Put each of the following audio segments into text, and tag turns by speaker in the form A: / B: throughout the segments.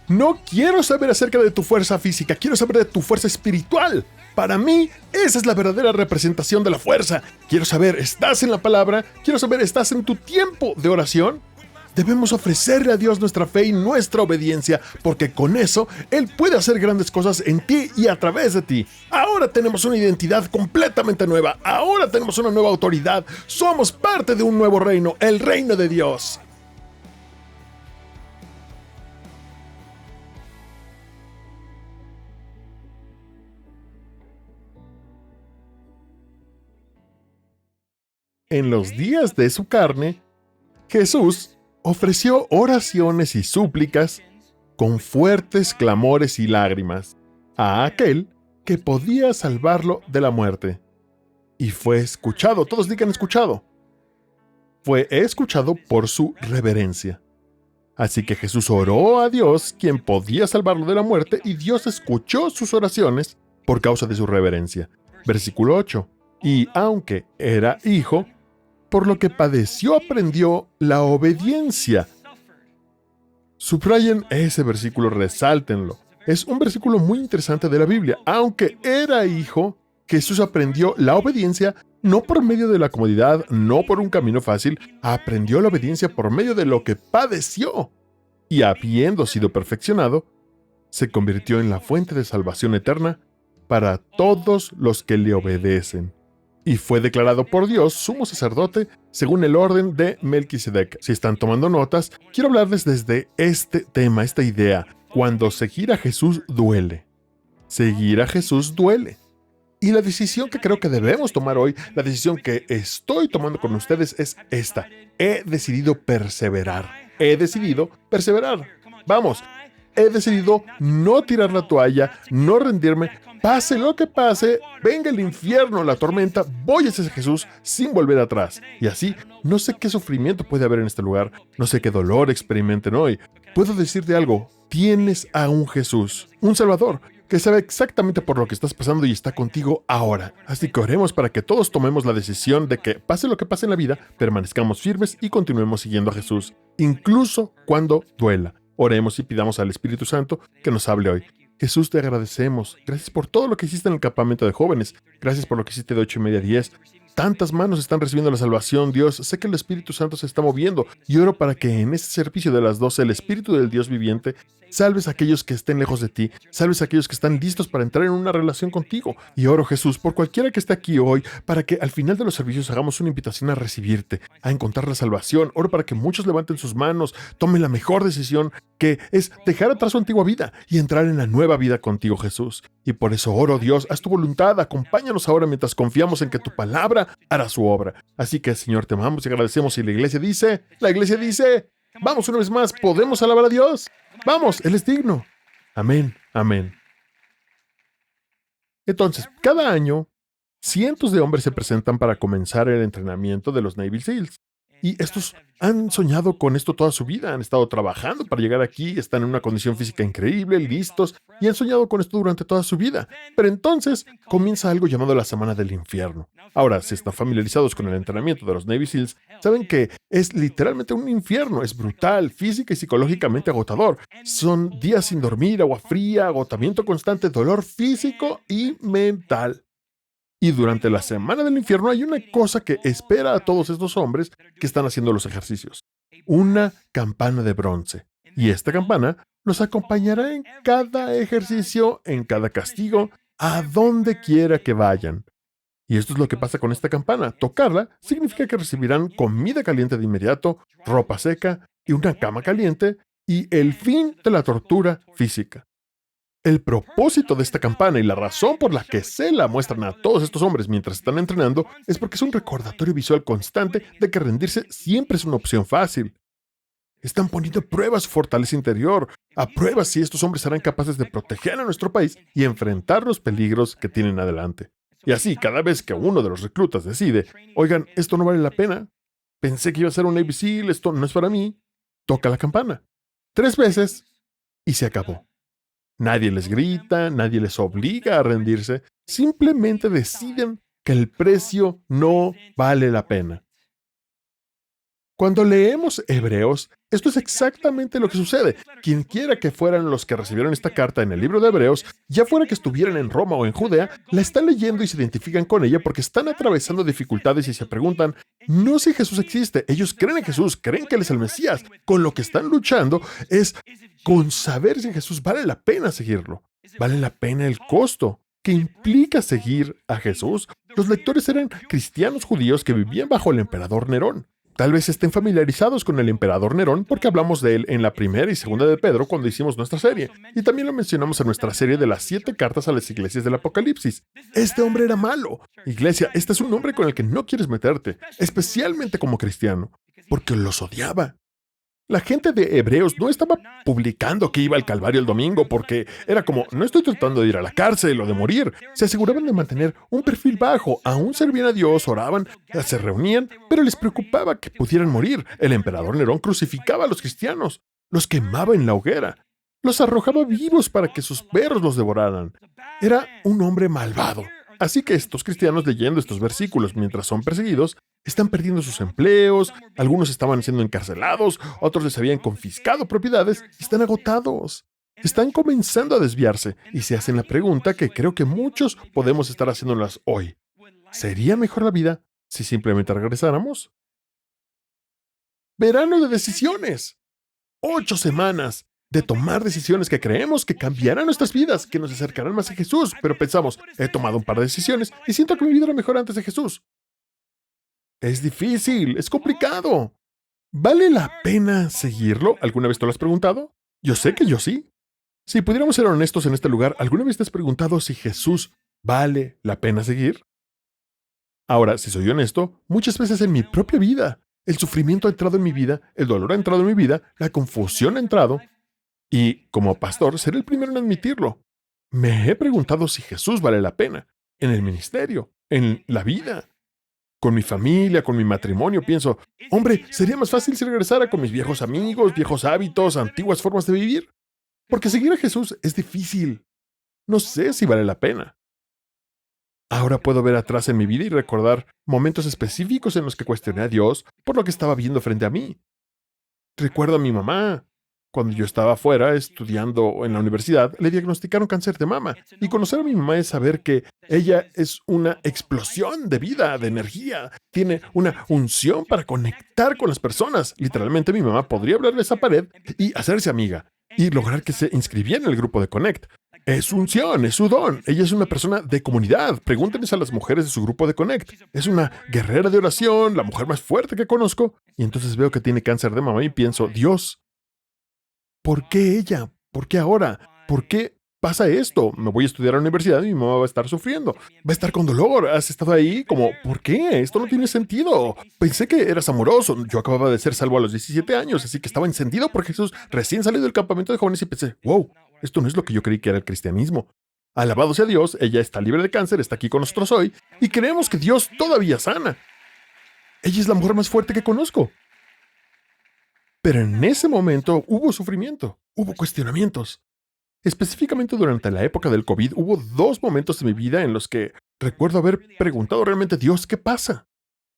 A: No quiero saber acerca de tu fuerza física, quiero saber de tu fuerza espiritual. Para mí, esa es la verdadera representación de la fuerza. Quiero saber, ¿estás en la palabra? Quiero saber, ¿estás en tu tiempo de oración? Debemos ofrecerle a Dios nuestra fe y nuestra obediencia, porque con eso Él puede hacer grandes cosas en ti y a través de ti. Ahora tenemos una identidad completamente nueva, ahora tenemos una nueva autoridad, somos parte de un nuevo reino, el reino de Dios. En los días de su carne, Jesús ofreció oraciones y súplicas con fuertes clamores y lágrimas a aquel que podía salvarlo de la muerte. Y fue escuchado, todos digan escuchado. Fue escuchado por su reverencia. Así que Jesús oró a Dios, quien podía salvarlo de la muerte, y Dios escuchó sus oraciones por causa de su reverencia. Versículo 8. Y aunque era hijo, por lo que padeció aprendió la obediencia. Subrayen ese versículo, resáltenlo. Es un versículo muy interesante de la Biblia. Aunque era hijo, Jesús aprendió la obediencia no por medio de la comodidad, no por un camino fácil, aprendió la obediencia por medio de lo que padeció. Y habiendo sido perfeccionado, se convirtió en la fuente de salvación eterna para todos los que le obedecen. Y fue declarado por Dios sumo sacerdote según el orden de Melquisedec. Si están tomando notas, quiero hablarles desde este tema, esta idea. Cuando seguir a Jesús duele. Seguir a Jesús duele. Y la decisión que creo que debemos tomar hoy, la decisión que estoy tomando con ustedes es esta. He decidido perseverar. He decidido perseverar. Vamos. He decidido no tirar la toalla, no rendirme, pase lo que pase, venga el infierno, la tormenta, voy hacia Jesús sin volver atrás. Y así, no sé qué sufrimiento puede haber en este lugar, no sé qué dolor experimenten hoy. Puedo decirte algo, tienes a un Jesús, un Salvador, que sabe exactamente por lo que estás pasando y está contigo ahora. Así que oremos para que todos tomemos la decisión de que, pase lo que pase en la vida, permanezcamos firmes y continuemos siguiendo a Jesús, incluso cuando duela. Oremos y pidamos al Espíritu Santo que nos hable hoy. Jesús, te agradecemos. Gracias por todo lo que hiciste en el campamento de jóvenes. Gracias por lo que hiciste de 8:30 a 10. Tantas manos están recibiendo la salvación, Dios. Sé que el Espíritu Santo se está moviendo y oro para que en este servicio de las 12 el Espíritu del Dios viviente salves a aquellos que estén lejos de ti, salves a aquellos que están listos para entrar en una relación contigo. Y oro, Jesús, por cualquiera que esté aquí hoy, para que al final de los servicios hagamos una invitación a recibirte, a encontrar la salvación. Oro para que muchos levanten sus manos, tomen la mejor decisión, que es dejar atrás su antigua vida y entrar en la nueva vida contigo, Jesús. Y por eso oro, Dios, haz tu voluntad, acompáñanos ahora mientras confiamos en que tu palabra hará su obra. Así que, Señor, te amamos y agradecemos. Y la iglesia dice, vamos una vez más, ¿podemos alabar a Dios? Vamos, Él es digno. Amén, amén. Entonces, cada año, cientos de hombres se presentan para comenzar el entrenamiento de los Navy SEALs. Y estos han soñado con esto toda su vida, han estado trabajando para llegar aquí, están en una condición física increíble, listos, y han soñado con esto durante toda su vida. Pero entonces comienza algo llamado la Semana del Infierno. Ahora, si están familiarizados con el entrenamiento de los Navy SEALs, saben que es literalmente un infierno, es brutal, física y psicológicamente agotador. Son días sin dormir, agua fría, agotamiento constante, dolor físico y mental. Y durante la Semana del Infierno hay una cosa que espera a todos estos hombres que están haciendo los ejercicios. Una campana de bronce. Y esta campana los acompañará en cada ejercicio, en cada castigo, a donde quiera que vayan. Y esto es lo que pasa con esta campana. Tocarla significa que recibirán comida caliente de inmediato, ropa seca y una cama caliente, y el fin de la tortura física. El propósito de esta campana y la razón por la que se la muestran a todos estos hombres mientras están entrenando es porque es un recordatorio visual constante de que rendirse siempre es una opción fácil. Están poniendo a prueba su fortaleza interior, a prueba si estos hombres serán capaces de proteger a nuestro país y enfrentar los peligros que tienen adelante. Y así, cada vez que uno de los reclutas decide, oigan, esto no vale la pena, pensé que iba a ser un Navy SEAL, esto no es para mí, toca la campana. 3 veces y se acabó. Nadie les grita, nadie les obliga a rendirse, simplemente deciden que el precio no vale la pena. Cuando leemos Hebreos, esto es exactamente lo que sucede. Quienquiera que fueran los que recibieron esta carta en el libro de Hebreos, ya fuera que estuvieran en Roma o en Judea, la están leyendo y se identifican con ella porque están atravesando dificultades y se preguntan, no si Jesús existe, ellos creen en Jesús, creen que Él es el Mesías. Con lo que están luchando es con saber si Jesús vale la pena seguirlo. ¿Vale la pena el costo que implica seguir a Jesús? Los lectores eran cristianos judíos que vivían bajo el emperador Nerón. Tal vez estén familiarizados con el emperador Nerón porque hablamos de él en la primera y segunda de Pedro cuando hicimos nuestra serie, y también lo mencionamos en nuestra serie de las 7 cartas a las iglesias del Apocalipsis. Este hombre era malo. Iglesia, este es un hombre con el que no quieres meterte, especialmente como cristiano, porque los odiaba. La gente de Hebreos no estaba publicando que iba al Calvario el domingo porque era como, no estoy tratando de ir a la cárcel o de morir. Se aseguraban de mantener un perfil bajo, aún servían a Dios, oraban, se reunían, pero les preocupaba que pudieran morir. El emperador Nerón crucificaba a los cristianos, los quemaba en la hoguera, los arrojaba vivos para que sus perros los devoraran. Era un hombre malvado. Así que estos cristianos leyendo estos versículos mientras son perseguidos, están perdiendo sus empleos, algunos estaban siendo encarcelados, otros les habían confiscado propiedades y están agotados. Están comenzando a desviarse y se hacen la pregunta que creo que muchos podemos estar haciéndolas hoy. ¿Sería mejor la vida si simplemente regresáramos? Verano de decisiones. 8 semanas de tomar decisiones que creemos que cambiarán nuestras vidas, que nos acercarán más a Jesús, pero pensamos, he tomado un par de decisiones y siento que mi vida era mejor antes de Jesús. Es difícil, es complicado. ¿Vale la pena seguirlo? ¿Alguna vez te lo has preguntado? Yo sé que yo sí. Si pudiéramos ser honestos en este lugar, ¿alguna vez te has preguntado si Jesús vale la pena seguir? Ahora, si soy honesto, muchas veces en mi propia vida, el sufrimiento ha entrado en mi vida, el dolor ha entrado en mi vida, la confusión ha entrado, y como pastor, seré el primero en admitirlo. Me he preguntado si Jesús vale la pena, en el ministerio, en la vida. Con mi familia, con mi matrimonio, pienso, hombre, sería más fácil si regresara con mis viejos amigos, viejos hábitos, antiguas formas de vivir. Porque seguir a Jesús es difícil. No sé si vale la pena. Ahora puedo ver atrás en mi vida y recordar momentos específicos en los que cuestioné a Dios por lo que estaba viendo frente a mí. Recuerdo a mi mamá. Cuando yo estaba afuera estudiando en la universidad, le diagnosticaron cáncer de mama. Y conocer a mi mamá es saber que ella es una explosión de vida, de energía. Tiene una unción para conectar con las personas. Literalmente mi mamá podría hablarle a esa pared y hacerse amiga y lograr que se inscribiera en el grupo de Connect. Es su unción, es su don. Ella es una persona de comunidad. Pregúntenles a las mujeres de su grupo de Connect. Es una guerrera de oración, la mujer más fuerte que conozco. Y entonces veo que tiene cáncer de mama y pienso, Dios, ¿por qué ella? ¿Por qué ahora? ¿Por qué pasa esto? Me voy a estudiar a la universidad y mi mamá va a estar sufriendo. Va a estar con dolor. Has estado ahí como, ¿por qué? Esto no tiene sentido. Pensé que eras amoroso. Yo acababa de ser salvo a los 17 años, así que estaba encendido por Jesús recién salido del campamento de jóvenes y pensé, wow, esto no es lo que yo creí que era el cristianismo. Alabado sea Dios, ella está libre de cáncer, está aquí con nosotros hoy y creemos que Dios todavía sana. Ella es la mujer más fuerte que conozco. Pero en ese momento hubo sufrimiento, hubo cuestionamientos. Específicamente durante la época del COVID hubo 2 momentos de mi vida en los que recuerdo haber preguntado realmente, Dios, ¿qué pasa?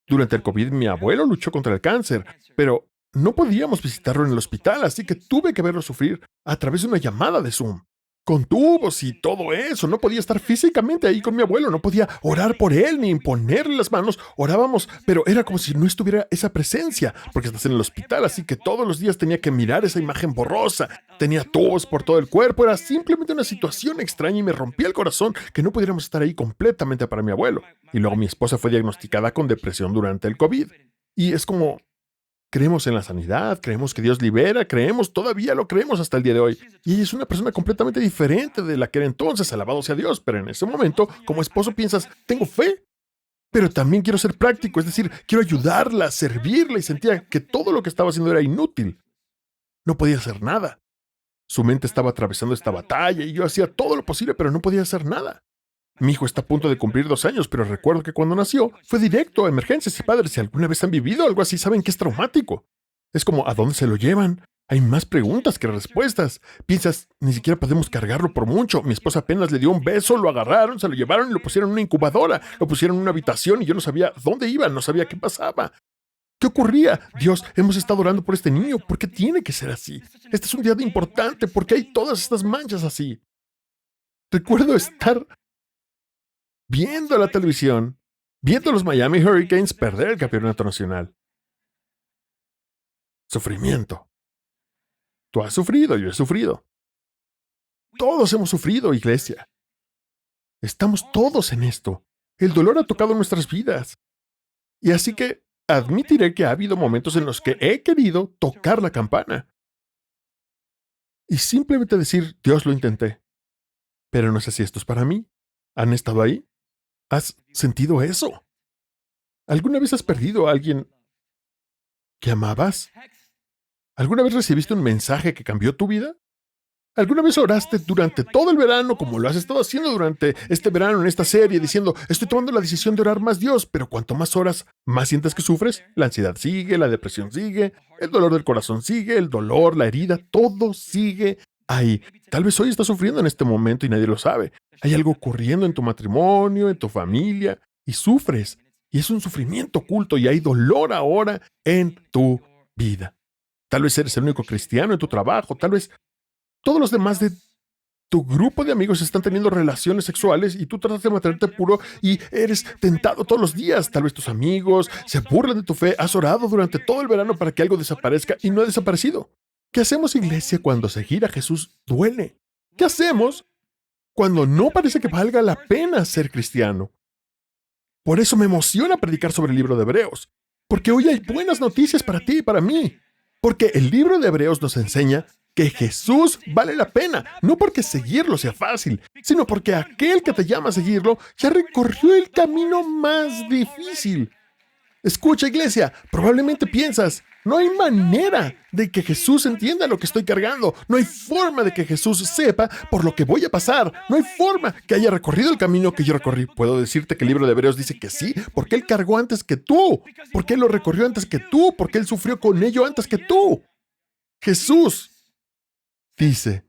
A: Durante el COVID mi abuelo luchó contra el cáncer, pero no podíamos visitarlo en el hospital, así que tuve que verlo sufrir a través de una llamada de Zoom. Con tubos y todo eso, no podía estar físicamente ahí con mi abuelo, no podía orar por él ni imponerle las manos, orábamos, pero era como si no estuviera esa presencia, porque estás en el hospital, así que todos los días tenía que mirar esa imagen borrosa, tenía tos por todo el cuerpo, era simplemente una situación extraña y me rompía el corazón que no pudiéramos estar ahí completamente para mi abuelo. Y luego mi esposa fue diagnosticada con depresión durante el COVID. Y es como, creemos en la sanidad, creemos que Dios libera, todavía lo creemos hasta el día de hoy. Y ella es una persona completamente diferente de la que era entonces, alabado sea Dios. Pero en ese momento, como esposo, piensas, tengo fe, pero también quiero ser práctico, es decir, quiero ayudarla, servirla, y sentía que todo lo que estaba haciendo era inútil. No podía hacer nada. Su mente estaba atravesando esta batalla y yo hacía todo lo posible, pero no podía hacer nada. Mi hijo está a punto de cumplir 2 años, pero recuerdo que cuando nació fue directo a emergencias y padres. Si alguna vez han vivido algo así, saben que es traumático. Es como, ¿a dónde se lo llevan? Hay más preguntas que respuestas. Piensas, ni siquiera podemos cargarlo por mucho. Mi esposa apenas le dio un beso, lo agarraron, se lo llevaron y lo pusieron en una incubadora. Lo pusieron en una habitación y yo no sabía dónde iba, no sabía qué pasaba. ¿Qué ocurría? Dios, hemos estado orando por este niño. ¿Por qué tiene que ser así? Este es un día importante. ¿Por qué hay todas estas manchas así? Recuerdo estar viendo la televisión, viendo a los Miami Hurricanes perder el campeonato nacional. Sufrimiento. Tú has sufrido, yo he sufrido. Todos hemos sufrido, iglesia. Estamos todos en esto. El dolor ha tocado nuestras vidas. Y así que admitiré que ha habido momentos en los que he querido tocar la campana. Y simplemente decir, Dios, lo intenté. Pero no sé si esto es para mí. ¿Han estado ahí? ¿Has sentido eso? ¿Alguna vez has perdido a alguien que amabas? ¿Alguna vez recibiste un mensaje que cambió tu vida? ¿Alguna vez oraste durante todo el verano, como lo has estado haciendo durante este verano en esta serie, diciendo, estoy tomando la decisión de orar más Dios, pero cuanto más oras, más sientes que sufres? La ansiedad sigue, la depresión sigue, el dolor del corazón sigue, el dolor, la herida, todo sigue ahí. Tal vez hoy estás sufriendo en este momento y nadie lo sabe. Hay algo ocurriendo en tu matrimonio, en tu familia, y sufres. Y es un sufrimiento oculto y hay dolor ahora en tu vida. Tal vez eres el único cristiano en tu trabajo, tal vez todos los demás de tu grupo de amigos están teniendo relaciones sexuales y tú tratas de mantenerte puro y eres tentado todos los días. Tal vez tus amigos se burlan de tu fe. Has orado durante todo el verano para que algo desaparezca y no ha desaparecido. ¿Qué hacemos, iglesia, cuando seguir a Jesús duele? ¿Qué hacemos cuando no parece que valga la pena ser cristiano? Por eso me emociona predicar sobre el libro de Hebreos, porque hoy hay buenas noticias para ti y para mí. Porque el libro de Hebreos nos enseña que Jesús vale la pena, no porque seguirlo sea fácil, sino porque aquel que te llama a seguirlo ya recorrió el camino más difícil. Escucha, iglesia, probablemente piensas, no hay manera de que Jesús entienda lo que estoy cargando, no hay forma de que Jesús sepa por lo que voy a pasar, no hay forma que haya recorrido el camino que yo recorrí. Puedo decirte que el libro de Hebreos dice que sí, porque Él cargó antes que tú, porque Él lo recorrió antes que tú, porque Él sufrió con ello antes que tú. Jesús dice,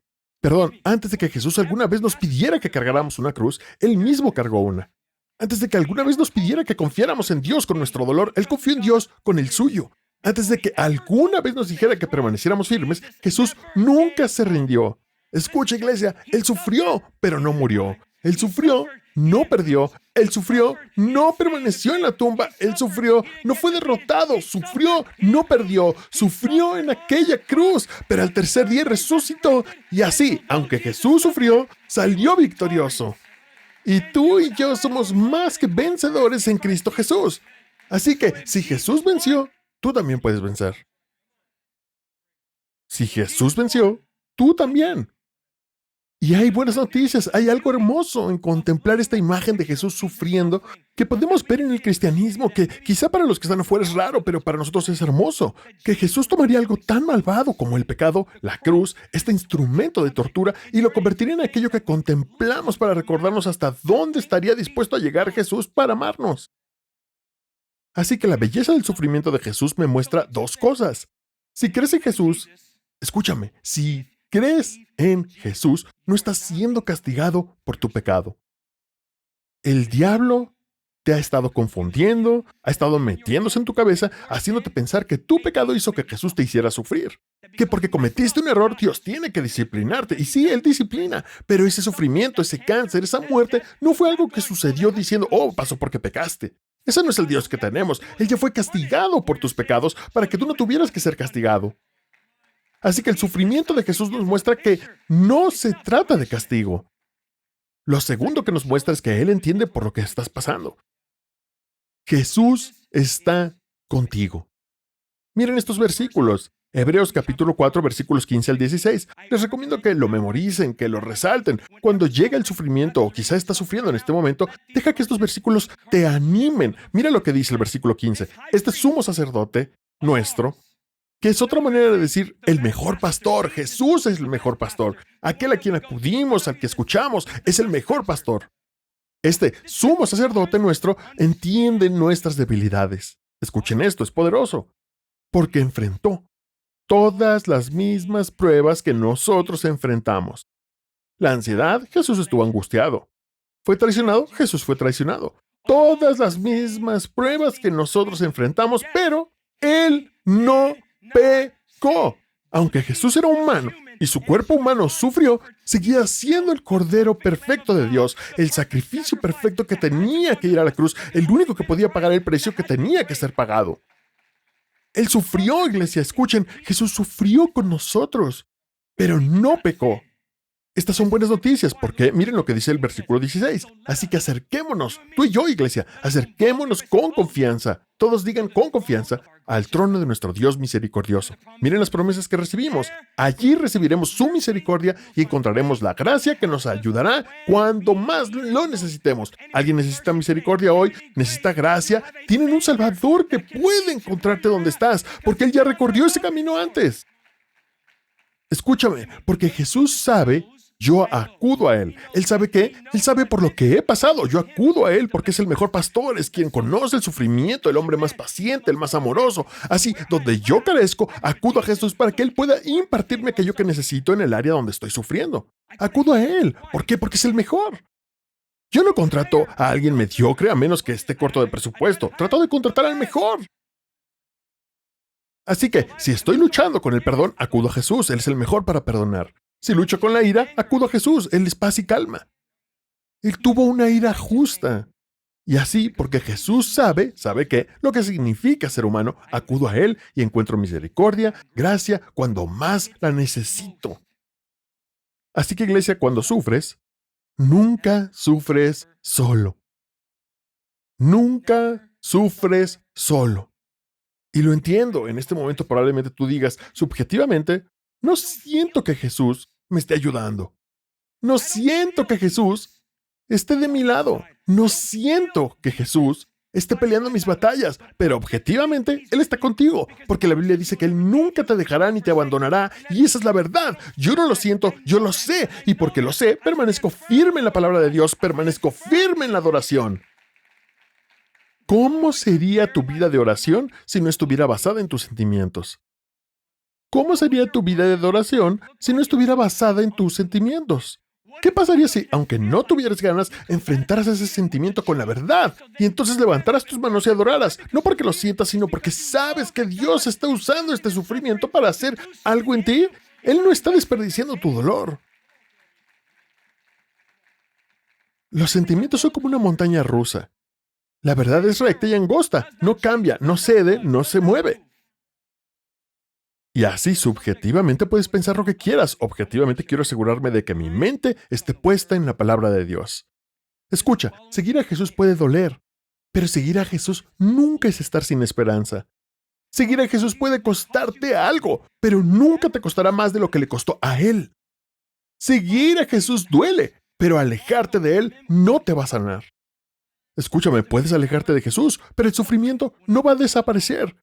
A: antes de que Jesús alguna vez nos pidiera que cargáramos una cruz, Él mismo cargó una. Antes de que alguna vez nos pidiera que confiáramos en Dios con nuestro dolor, Él confió en Dios con el suyo. Antes de que alguna vez nos dijera que permaneciéramos firmes, Jesús nunca se rindió. Escucha, iglesia, Él sufrió, pero no murió. Él sufrió, no perdió. Él sufrió, no permaneció en la tumba. Él sufrió, no fue derrotado. Sufrió, no perdió. Sufrió en aquella cruz, pero al tercer día resucitó. Y así, aunque Jesús sufrió, salió victorioso. Y tú y yo somos más que vencedores en Cristo Jesús. Así que, si Jesús venció, tú también puedes vencer. Si Jesús venció, tú también. Y hay buenas noticias, hay algo hermoso en contemplar esta imagen de Jesús sufriendo que podemos ver en el cristianismo, que quizá para los que están afuera es raro, pero para nosotros es hermoso. Que Jesús tomaría algo tan malvado como el pecado, la cruz, este instrumento de tortura, y lo convertiría en aquello que contemplamos para recordarnos hasta dónde estaría dispuesto a llegar Jesús para amarnos. Así que la belleza del sufrimiento de Jesús me muestra dos cosas. Si crees en Jesús, escúchame, si crees en Jesús, no estás siendo castigado por tu pecado. El diablo te ha estado confundiendo, ha estado metiéndose en tu cabeza, haciéndote pensar que tu pecado hizo que Jesús te hiciera sufrir. Que porque cometiste un error, Dios tiene que disciplinarte. Y sí, Él disciplina, pero ese sufrimiento, ese cáncer, esa muerte, no fue algo que sucedió diciendo, oh, pasó porque pecaste. Ese no es el Dios que tenemos. Él ya fue castigado por tus pecados para que tú no tuvieras que ser castigado. Así que el sufrimiento de Jesús nos muestra que no se trata de castigo. Lo segundo que nos muestra es que Él entiende por lo que estás pasando. Jesús está contigo. Miren estos versículos. Hebreos capítulo 4, versículos 15 al 16. Les recomiendo que lo memoricen, que lo resalten. Cuando llega el sufrimiento o quizá estás sufriendo en este momento, deja que estos versículos te animen. Mira lo que dice el versículo 15. Este sumo sacerdote nuestro, que es otra manera de decir el mejor pastor. Jesús es el mejor pastor. Aquel a quien acudimos, al que escuchamos, es el mejor pastor. Este sumo sacerdote nuestro entiende nuestras debilidades. Escuchen esto, es poderoso. Porque enfrentó todas las mismas pruebas que nosotros enfrentamos. La ansiedad, Jesús estuvo angustiado. ¿Fue traicionado? Jesús fue traicionado. Todas las mismas pruebas que nosotros enfrentamos, pero Él no pecó. Aunque Jesús era humano y su cuerpo humano sufrió, seguía siendo el Cordero perfecto de Dios, el sacrificio perfecto que tenía que ir a la cruz, el único que podía pagar el precio que tenía que ser pagado. Él sufrió, iglesia, escuchen, Jesús sufrió con nosotros, pero no pecó. Estas son buenas noticias porque miren lo que dice el versículo 16. Así que acerquémonos, tú y yo, iglesia, acerquémonos con confianza. Todos digan con confianza al trono de nuestro Dios misericordioso. Miren las promesas que recibimos. Allí recibiremos su misericordia y encontraremos la gracia que nos ayudará cuando más lo necesitemos. ¿Alguien necesita misericordia hoy? ¿Necesita gracia? Tienen un Salvador que puede encontrarte donde estás porque Él ya recorrió ese camino antes. Escúchame, porque Jesús sabe, yo acudo a Él. ¿Él sabe qué? Él sabe por lo que he pasado. Yo acudo a Él porque es el mejor pastor, es quien conoce el sufrimiento, el hombre más paciente, el más amoroso. Así, donde yo carezco, acudo a Jesús para que Él pueda impartirme aquello que necesito en el área donde estoy sufriendo. Acudo a Él. ¿Por qué? Porque es el mejor. Yo no contrato a alguien mediocre a menos que esté corto de presupuesto. Trato de contratar al mejor. Así que, si estoy luchando con el perdón, acudo a Jesús. Él es el mejor para perdonar. Si lucho con la ira, acudo a Jesús. Él es paz y calma. Él tuvo una ira justa. Y así, porque Jesús sabe qué, lo que significa ser humano, acudo a Él y encuentro misericordia, gracia, cuando más la necesito. Así que, iglesia, cuando sufres, nunca sufres solo. Nunca sufres solo. Y lo entiendo, en este momento probablemente tú digas, subjetivamente, no siento que Jesús me esté ayudando. No siento que Jesús esté de mi lado. No siento que Jesús esté peleando mis batallas, pero objetivamente Él está contigo, porque la Biblia dice que Él nunca te dejará ni te abandonará, y esa es la verdad. Yo no lo siento, yo lo sé, y porque lo sé, permanezco firme en la palabra de Dios, permanezco firme en la adoración. ¿Cómo sería tu vida de oración si no estuviera basada en tus sentimientos? ¿Cómo sería tu vida de adoración si no estuviera basada en tus sentimientos? ¿Qué pasaría si, aunque no tuvieras ganas, enfrentaras ese sentimiento con la verdad y entonces levantaras tus manos y adoraras? No porque lo sientas, sino porque sabes que Dios está usando este sufrimiento para hacer algo en ti. Él no está desperdiciando tu dolor. Los sentimientos son como una montaña rusa. La verdad es recta y angosta, no cambia, no cede, no se mueve. Y así subjetivamente puedes pensar lo que quieras. Objetivamente quiero asegurarme de que mi mente esté puesta en la palabra de Dios. Escucha, seguir a Jesús puede doler, pero seguir a Jesús nunca es estar sin esperanza. Seguir a Jesús puede costarte algo, pero nunca te costará más de lo que le costó a Él. Seguir a Jesús duele, pero alejarte de Él no te va a sanar. Escúchame, puedes alejarte de Jesús, pero el sufrimiento no va a desaparecer.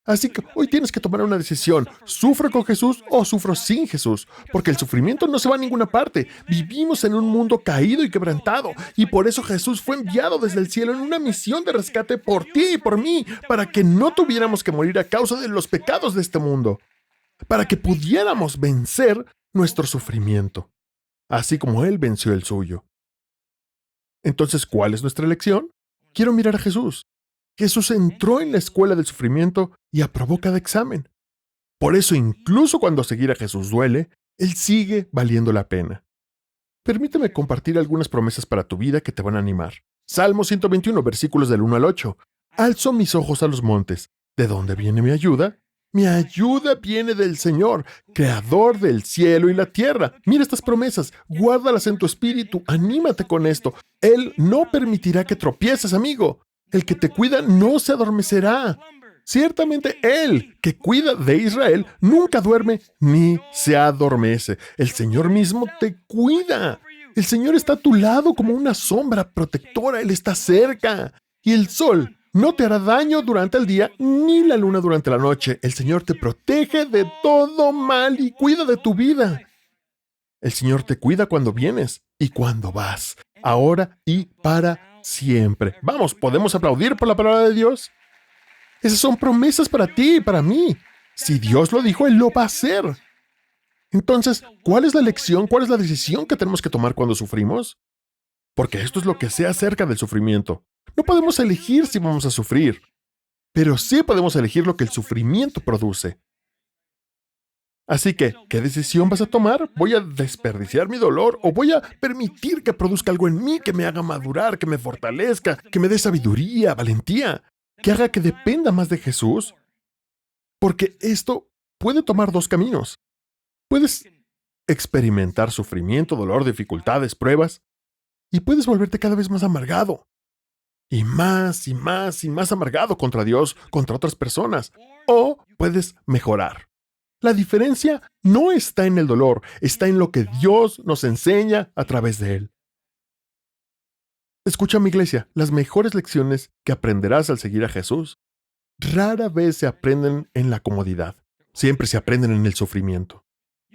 A: Así que hoy tienes que tomar una decisión. ¿Sufro con Jesús o sufro sin Jesús? Porque el sufrimiento no se va a ninguna parte. Vivimos en un mundo caído y quebrantado. Y por eso Jesús fue enviado desde el cielo en una misión de rescate por ti y por mí, para que no tuviéramos que morir a causa de los pecados de este mundo. Para que pudiéramos vencer nuestro sufrimiento, así como Él venció el suyo. Entonces, ¿cuál es nuestra elección? Quiero mirar a Jesús. Jesús entró en la escuela del sufrimiento y aprobó cada examen. Por eso, incluso cuando seguir a Jesús duele, Él sigue valiendo la pena. Permíteme compartir algunas promesas para tu vida que te van a animar. Salmo 121, versículos del 1 al 8. Alzo mis ojos a los montes. ¿De dónde viene mi ayuda? Mi ayuda viene del Señor, creador del cielo y la tierra. Mira estas promesas, guárdalas en tu espíritu, anímate con esto. Él no permitirá que tropieces, amigo. El que te cuida no se adormecerá. Ciertamente Él, que cuida de Israel, nunca duerme ni se adormece. El Señor mismo te cuida. El Señor está a tu lado como una sombra protectora. Él está cerca. Y el sol no te hará daño durante el día, ni la luna durante la noche. El Señor te protege de todo mal y cuida de tu vida. El Señor te cuida cuando vienes y cuando vas, ahora y para siempre. Vamos, ¿podemos aplaudir por la palabra de Dios? Esas son promesas para ti y para mí. Si Dios lo dijo, Él lo va a hacer. Entonces, ¿cuál es la lección? ¿Cuál es la decisión que tenemos que tomar cuando sufrimos? Porque esto es lo que sé acerca del sufrimiento. No podemos elegir si vamos a sufrir. pero sí podemos elegir lo que el sufrimiento produce. Así que, ¿qué decisión vas a tomar? ¿Voy a desperdiciar mi dolor o voy a permitir que produzca algo en mí que me haga madurar, que me fortalezca, que me dé sabiduría, valentía, que haga que dependa más de Jesús? Porque esto puede tomar dos caminos. Puedes experimentar sufrimiento, dolor, dificultades, pruebas, y puedes volverte cada vez más amargado. Y más y más y más amargado contra Dios, contra otras personas. O puedes mejorar. La diferencia no está en el dolor, está en lo que Dios nos enseña a través de él. Escucha, mi iglesia, las mejores lecciones que aprenderás al seguir a Jesús rara vez se aprenden en la comodidad. Siempre se aprenden en el sufrimiento.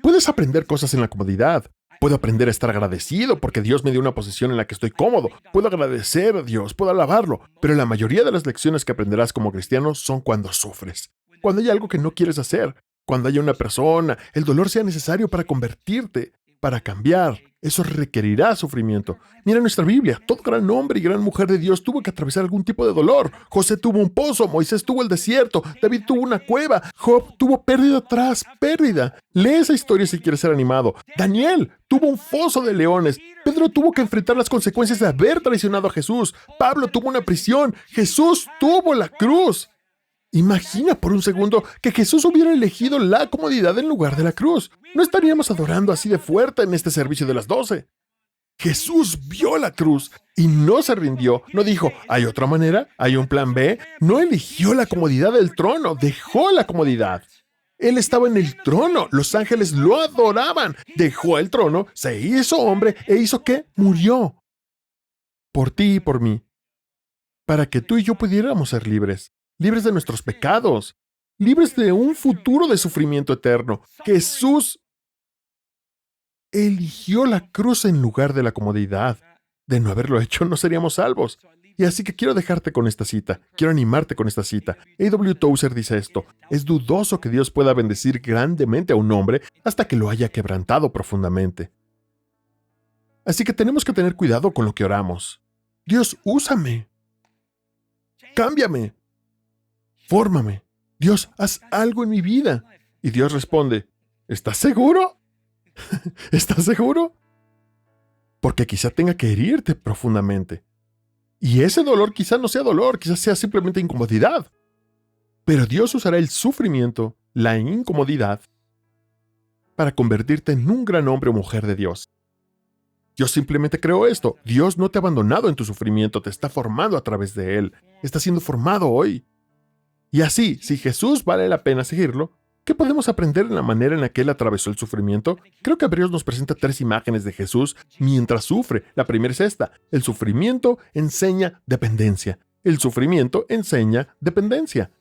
A: Puedes aprender cosas en la comodidad. Puedo aprender a estar agradecido porque Dios me dio una posición en la que estoy cómodo. Puedo agradecer a Dios, puedo alabarlo. Pero la mayoría de las lecciones que aprenderás como cristiano son cuando sufres. Cuando hay algo que no quieres hacer. Cuando haya una persona, el dolor sea necesario para convertirte, para cambiar. Eso requerirá sufrimiento. Mira nuestra Biblia. Todo gran hombre y gran mujer de Dios tuvo que atravesar algún tipo de dolor. José tuvo un pozo, Moisés tuvo el desierto, David tuvo una cueva, Job tuvo pérdida tras pérdida. Lee esa historia si quieres ser animado. Daniel tuvo un foso de leones. Pedro tuvo que enfrentar las consecuencias de haber traicionado a Jesús. Pablo tuvo una prisión. Jesús tuvo la cruz. Imagina por un segundo que Jesús hubiera elegido la comodidad en lugar de la cruz. No estaríamos adorando así de fuerte en este servicio de las 12. Jesús vio la cruz y no se rindió. No dijo, ¿hay otra manera? ¿Hay un plan B? No eligió la comodidad del trono, dejó la comodidad. Él estaba en el trono, los ángeles lo adoraban. Dejó el trono, se hizo hombre e hizo ¿qué? Murió. Por ti y por mí. Para que tú y yo pudiéramos ser libres. Libres de nuestros pecados, libres de un futuro de sufrimiento eterno. Jesús eligió la cruz en lugar de la comodidad. De no haberlo hecho, no seríamos salvos. Y así que quiero dejarte con esta cita, quiero animarte con esta cita. A.W. Tozer dice esto: es dudoso que Dios pueda bendecir grandemente a un hombre hasta que lo haya quebrantado profundamente. Así que tenemos que tener cuidado con lo que oramos. Dios, úsame. Cámbiame. Fórmame. Dios, haz algo en mi vida. Y Dios responde, ¿estás seguro? ¿Estás seguro? Porque quizá tenga que herirte profundamente. Y ese dolor quizá no sea dolor, quizá sea simplemente incomodidad. Pero Dios usará el sufrimiento, la incomodidad, para convertirte en un gran hombre o mujer de Dios. Dios simplemente creó esto. Dios no te ha abandonado en tu sufrimiento, te está formando a través de él. Está siendo formado hoy. Y así, si Jesús vale la pena seguirlo, ¿qué podemos aprender en la manera en la que él atravesó el sufrimiento? Creo que Hebreos nos presenta 3 imágenes de Jesús mientras sufre. La primera es esta: el sufrimiento enseña dependencia. El sufrimiento enseña dependencia.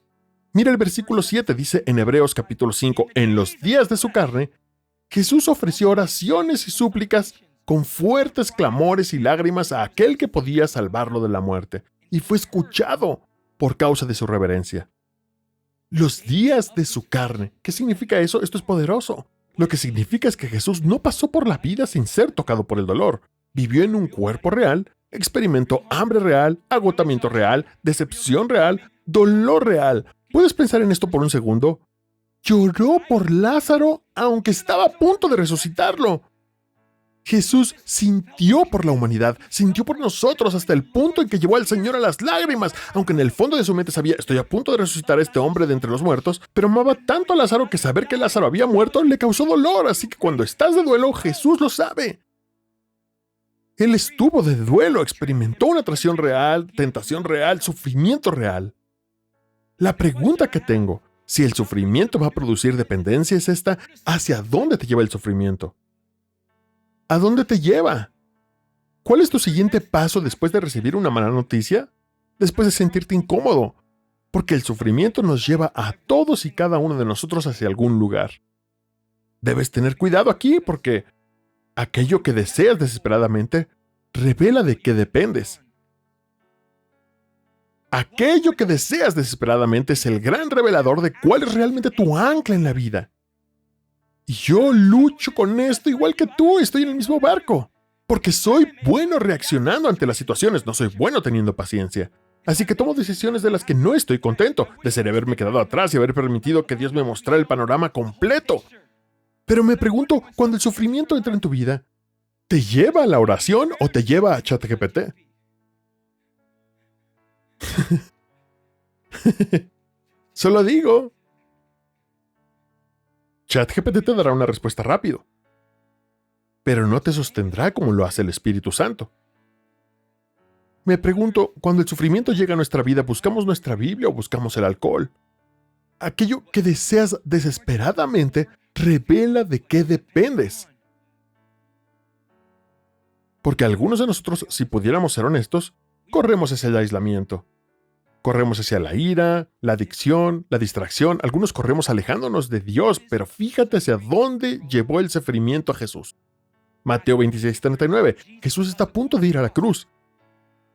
A: Mira el versículo 7, dice en Hebreos capítulo 5, en los días de su carne, Jesús ofreció oraciones y súplicas con fuertes clamores y lágrimas a aquel que podía salvarlo de la muerte, y fue escuchado por causa de su reverencia. Los días de su carne. ¿Qué significa eso? Esto es poderoso. Lo que significa es que Jesús no pasó por la vida sin ser tocado por el dolor. Vivió en un cuerpo real, experimentó hambre real, agotamiento real, decepción real, dolor real. ¿Puedes pensar en esto por un segundo? Lloró por Lázaro aunque estaba a punto de resucitarlo. Jesús sintió por la humanidad, sintió por nosotros hasta el punto en que llevó al Señor a las lágrimas, aunque en el fondo de su mente sabía, estoy a punto de resucitar a este hombre de entre los muertos, pero amaba tanto a Lázaro que saber que Lázaro había muerto le causó dolor, así que cuando estás de duelo, Jesús lo sabe. Él estuvo de duelo, experimentó una traición real, tentación real, sufrimiento real. La pregunta que tengo, si el sufrimiento va a producir dependencia, es esta: ¿hacia dónde te lleva el sufrimiento? ¿A dónde te lleva? ¿Cuál es tu siguiente paso después de recibir una mala noticia? Después de sentirte incómodo. Porque el sufrimiento nos lleva a todos y cada uno de nosotros hacia algún lugar. Debes tener cuidado aquí porque aquello que deseas desesperadamente revela de qué dependes. Aquello que deseas desesperadamente es el gran revelador de cuál es realmente tu ancla en la vida. Y yo lucho con esto igual que tú, estoy en el mismo barco. Porque soy bueno reaccionando ante las situaciones, no soy bueno teniendo paciencia. Así que tomo decisiones de las que no estoy contento. Desearía haberme quedado atrás y haber permitido que Dios me mostrara el panorama completo. Pero me pregunto, cuando el sufrimiento entra en tu vida, ¿te lleva a la oración o te lleva a ChatGPT? Solo digo. ChatGPT te dará una respuesta rápido, pero no te sostendrá como lo hace el Espíritu Santo. Me pregunto, cuando el sufrimiento llega a nuestra vida, ¿buscamos nuestra Biblia o buscamos el alcohol? Aquello que deseas desesperadamente revela de qué dependes. Porque algunos de nosotros, si pudiéramos ser honestos, corremos hacia el aislamiento. Corremos hacia la ira, la adicción, la distracción. Algunos corremos alejándonos de Dios, pero fíjate hacia dónde llevó el sufrimiento a Jesús. Mateo 26:39. Jesús está a punto de ir a la cruz.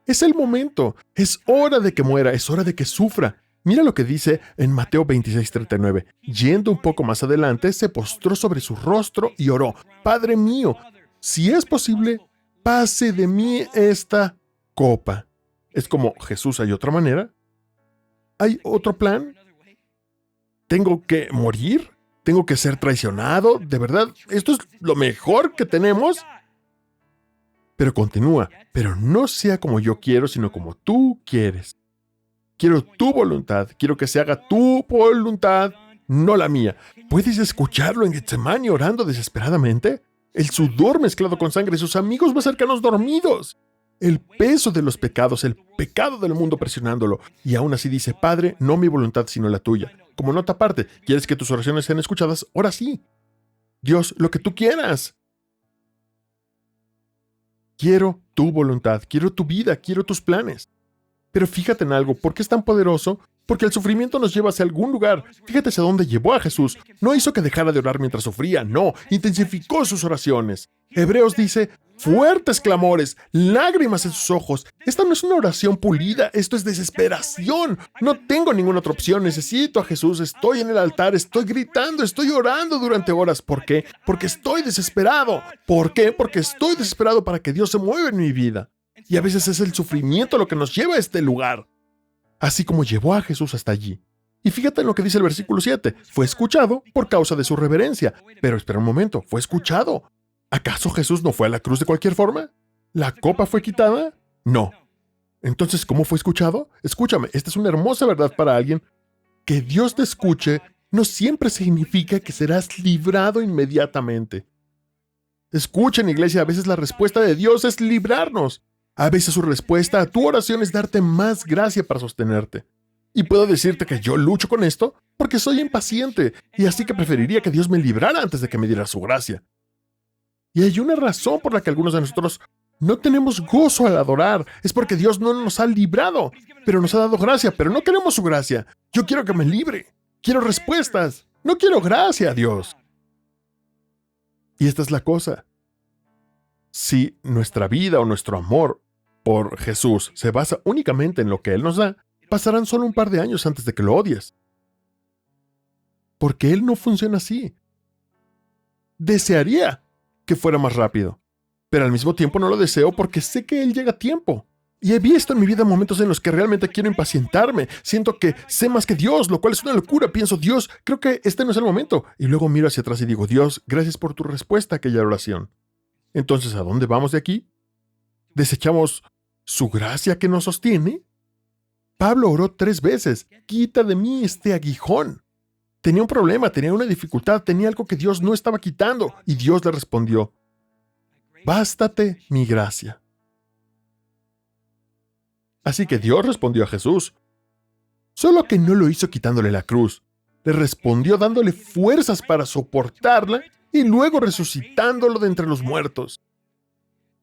A: Es el momento. Es hora de que muera. Es hora de que sufra. Mira lo que dice en Mateo 26:39. Yendo un poco más adelante, se postró sobre su rostro y oró. Padre mío, si es posible, pase de mí esta copa. Es como, Jesús, ¿hay otra manera? ¿Hay otro plan? ¿Tengo que morir? ¿Tengo que ser traicionado? ¿De verdad? ¿Esto es lo mejor que tenemos? Pero continúa, pero no sea como yo quiero, sino como tú quieres. Quiero tu voluntad, quiero que se haga tu voluntad, no la mía. ¿Puedes escucharlo en Getsemaní orando desesperadamente? El sudor mezclado con sangre, sus amigos más cercanos dormidos. El peso de los pecados, el pecado del mundo presionándolo. Y aún así dice, Padre, no mi voluntad sino la tuya. Como nota aparte, ¿quieres que tus oraciones sean escuchadas? Ahora sí. Dios, lo que tú quieras. Quiero tu voluntad, quiero tu vida, quiero tus planes. Pero fíjate en algo, ¿por qué es tan poderoso? Porque el sufrimiento nos lleva hacia algún lugar. Fíjate hacia dónde llevó a Jesús. No hizo que dejara de orar mientras sufría, no, intensificó sus oraciones. Hebreos dice, fuertes clamores, lágrimas en sus ojos. Esta no es una oración pulida, esto es desesperación. No tengo ninguna otra opción, necesito a Jesús, estoy en el altar, estoy gritando, estoy orando durante horas. ¿Por qué? Porque estoy desesperado. ¿Por qué? Porque estoy desesperado para que Dios se mueva en mi vida. Y a veces es el sufrimiento lo que nos lleva a este lugar. Así como llevó a Jesús hasta allí. Y fíjate en lo que dice el versículo 7. Fue escuchado por causa de su reverencia. Pero espera un momento, fue escuchado. ¿Acaso Jesús no fue a la cruz de cualquier forma? ¿La copa fue quitada? No. Entonces, ¿cómo fue escuchado? Escúchame, esta es una hermosa verdad para alguien. Que Dios te escuche no siempre significa que serás librado inmediatamente. Escuchen, iglesia, a veces la respuesta de Dios es librarnos. A veces su respuesta a tu oración es darte más gracia para sostenerte. Y puedo decirte que yo lucho con esto porque soy impaciente y así que preferiría que Dios me librara antes de que me diera su gracia. Y hay una razón por la que algunos de nosotros no tenemos gozo al adorar. Es porque Dios no nos ha librado, pero nos ha dado gracia, pero no queremos su gracia. Yo quiero que me libre. Quiero respuestas. No quiero gracia, Dios. Y esta es la cosa. Si nuestra vida o nuestro amor por Jesús se basa únicamente en lo que Él nos da, pasarán solo un par de años antes de que lo odies. Porque Él no funciona así. Desearía que fuera más rápido, pero al mismo tiempo no lo deseo porque sé que Él llega a tiempo. Y he visto en mi vida momentos en los que realmente quiero impacientarme. Siento que sé más que Dios, lo cual es una locura. Pienso, Dios, creo que este no es el momento. Y luego miro hacia atrás y digo, Dios, gracias por tu respuesta a aquella oración. Entonces, ¿a dónde vamos de aquí? ¿Desechamos su gracia que nos sostiene? Pablo oró 3 veces, quita de mí este aguijón. Tenía un problema, tenía una dificultad, tenía algo que Dios no estaba quitando, y Dios le respondió, bástate mi gracia. Así que Dios respondió a Jesús, solo que no lo hizo quitándole la cruz, le respondió dándole fuerzas para soportarla y luego resucitándolo de entre los muertos.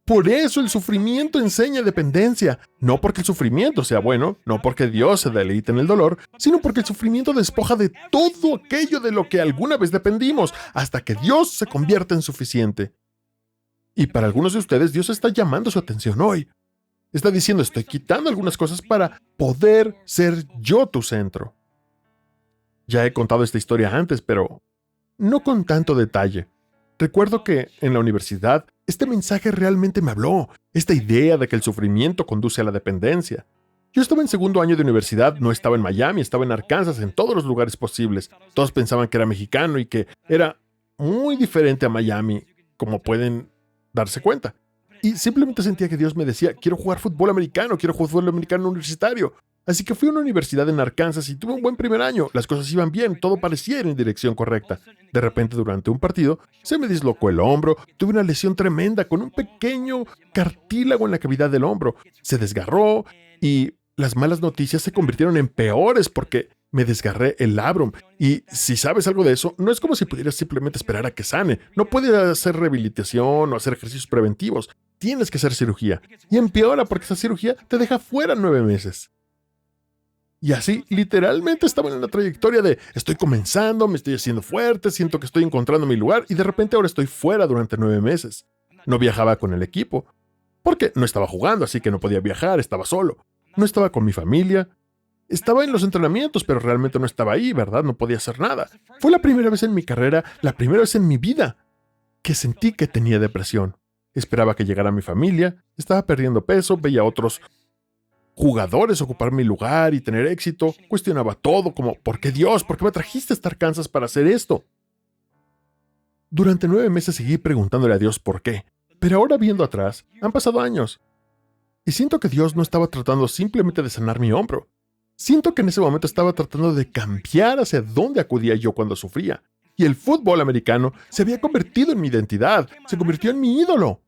A: Por eso el sufrimiento enseña dependencia, no porque el sufrimiento sea bueno, no porque Dios se deleite en el dolor, sino porque el sufrimiento despoja de todo aquello de lo que alguna vez dependimos, hasta que Dios se convierta en suficiente. Y para algunos de ustedes, Dios está llamando su atención hoy. Está diciendo, estoy quitando algunas cosas para poder ser yo tu centro. Ya he contado esta historia antes, pero no con tanto detalle. Recuerdo que en la universidad este mensaje realmente me habló, esta idea de que el sufrimiento conduce a la dependencia. Yo estaba en segundo año de universidad, no estaba en Miami, estaba en Arkansas, en todos los lugares posibles. Todos pensaban que era mexicano y que era muy diferente a Miami, como pueden darse cuenta. Y simplemente sentía que Dios me decía, quiero jugar fútbol americano universitario. Así que fui a una universidad en Arkansas y tuve un buen primer año. Las cosas iban bien, todo parecía ir en dirección correcta. De repente, durante un partido, se me dislocó el hombro, tuve una lesión tremenda con un pequeño cartílago en la cavidad del hombro. Se desgarró y las malas noticias se convirtieron en peores porque me desgarré el labrum. Y si sabes algo de eso, no es como si pudieras simplemente esperar a que sane. No puedes hacer rehabilitación o hacer ejercicios preventivos. Tienes que hacer cirugía. Y empeora porque esa cirugía te deja fuera 9 meses. Y así, literalmente estaba en una trayectoria de estoy comenzando, me estoy haciendo fuerte, siento que estoy encontrando mi lugar y de repente ahora estoy fuera durante 9 meses. No viajaba con el equipo, porque no estaba jugando, así que no podía viajar, estaba solo. No estaba con mi familia. Estaba en los entrenamientos, pero realmente no estaba ahí, ¿verdad? No podía hacer nada. Fue la primera vez en mi carrera, la primera vez en mi vida, que sentí que tenía depresión. Esperaba que llegara mi familia, estaba perdiendo peso, veía a otros jugadores ocupar mi lugar y tener éxito, cuestionaba todo como, ¿por qué Dios? ¿Por qué me trajiste a estar Arkansas para hacer esto? Durante 9 meses seguí preguntándole a Dios por qué, pero ahora viendo atrás, han pasado años. Y siento que Dios no estaba tratando simplemente de sanar mi hombro. Siento que en ese momento estaba tratando de cambiar hacia dónde acudía yo cuando sufría. Y el fútbol americano se había convertido en mi identidad, se convirtió en mi ídolo.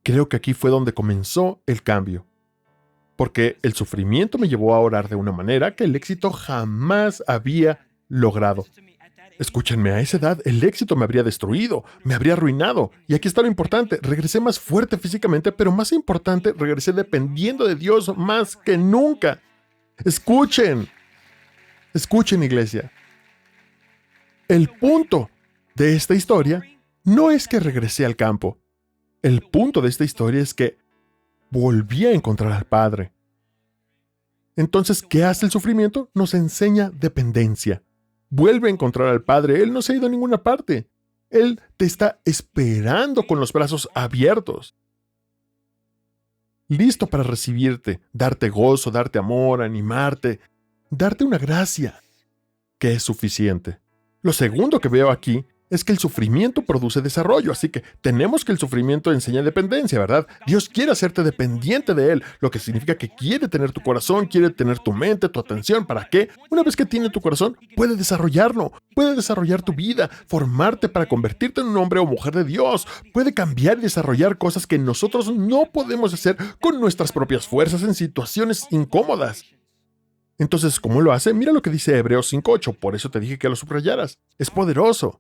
A: Creo que aquí fue donde comenzó el cambio. Porque el sufrimiento me llevó a orar de una manera que el éxito jamás había logrado. Escúchenme, a esa edad el éxito me habría destruido, me habría arruinado. Y aquí está lo importante, regresé más fuerte físicamente, pero más importante, regresé dependiendo de Dios más que nunca. Escuchen, iglesia. El punto de esta historia no es que regresé al campo. El punto de esta historia es que volví a encontrar al Padre. Entonces, ¿qué hace el sufrimiento? Nos enseña dependencia. Vuelve a encontrar al Padre. Él no se ha ido a ninguna parte. Él te está esperando con los brazos abiertos. Listo para recibirte, darte gozo, darte amor, animarte, darte una gracia que es suficiente. Lo segundo que veo aquí es que el sufrimiento produce desarrollo, así que tenemos que el sufrimiento enseña dependencia, ¿verdad? Dios quiere hacerte dependiente de Él, lo que significa que quiere tener tu corazón, quiere tener tu mente, tu atención. ¿Para qué? Una vez que tiene tu corazón, puede desarrollarlo, puede desarrollar tu vida, formarte para convertirte en un hombre o mujer de Dios, puede cambiar y desarrollar cosas que nosotros no podemos hacer con nuestras propias fuerzas en situaciones incómodas. Entonces, ¿cómo lo hace? Mira lo que dice Hebreos 5:8, por eso te dije que lo subrayaras. Es poderoso.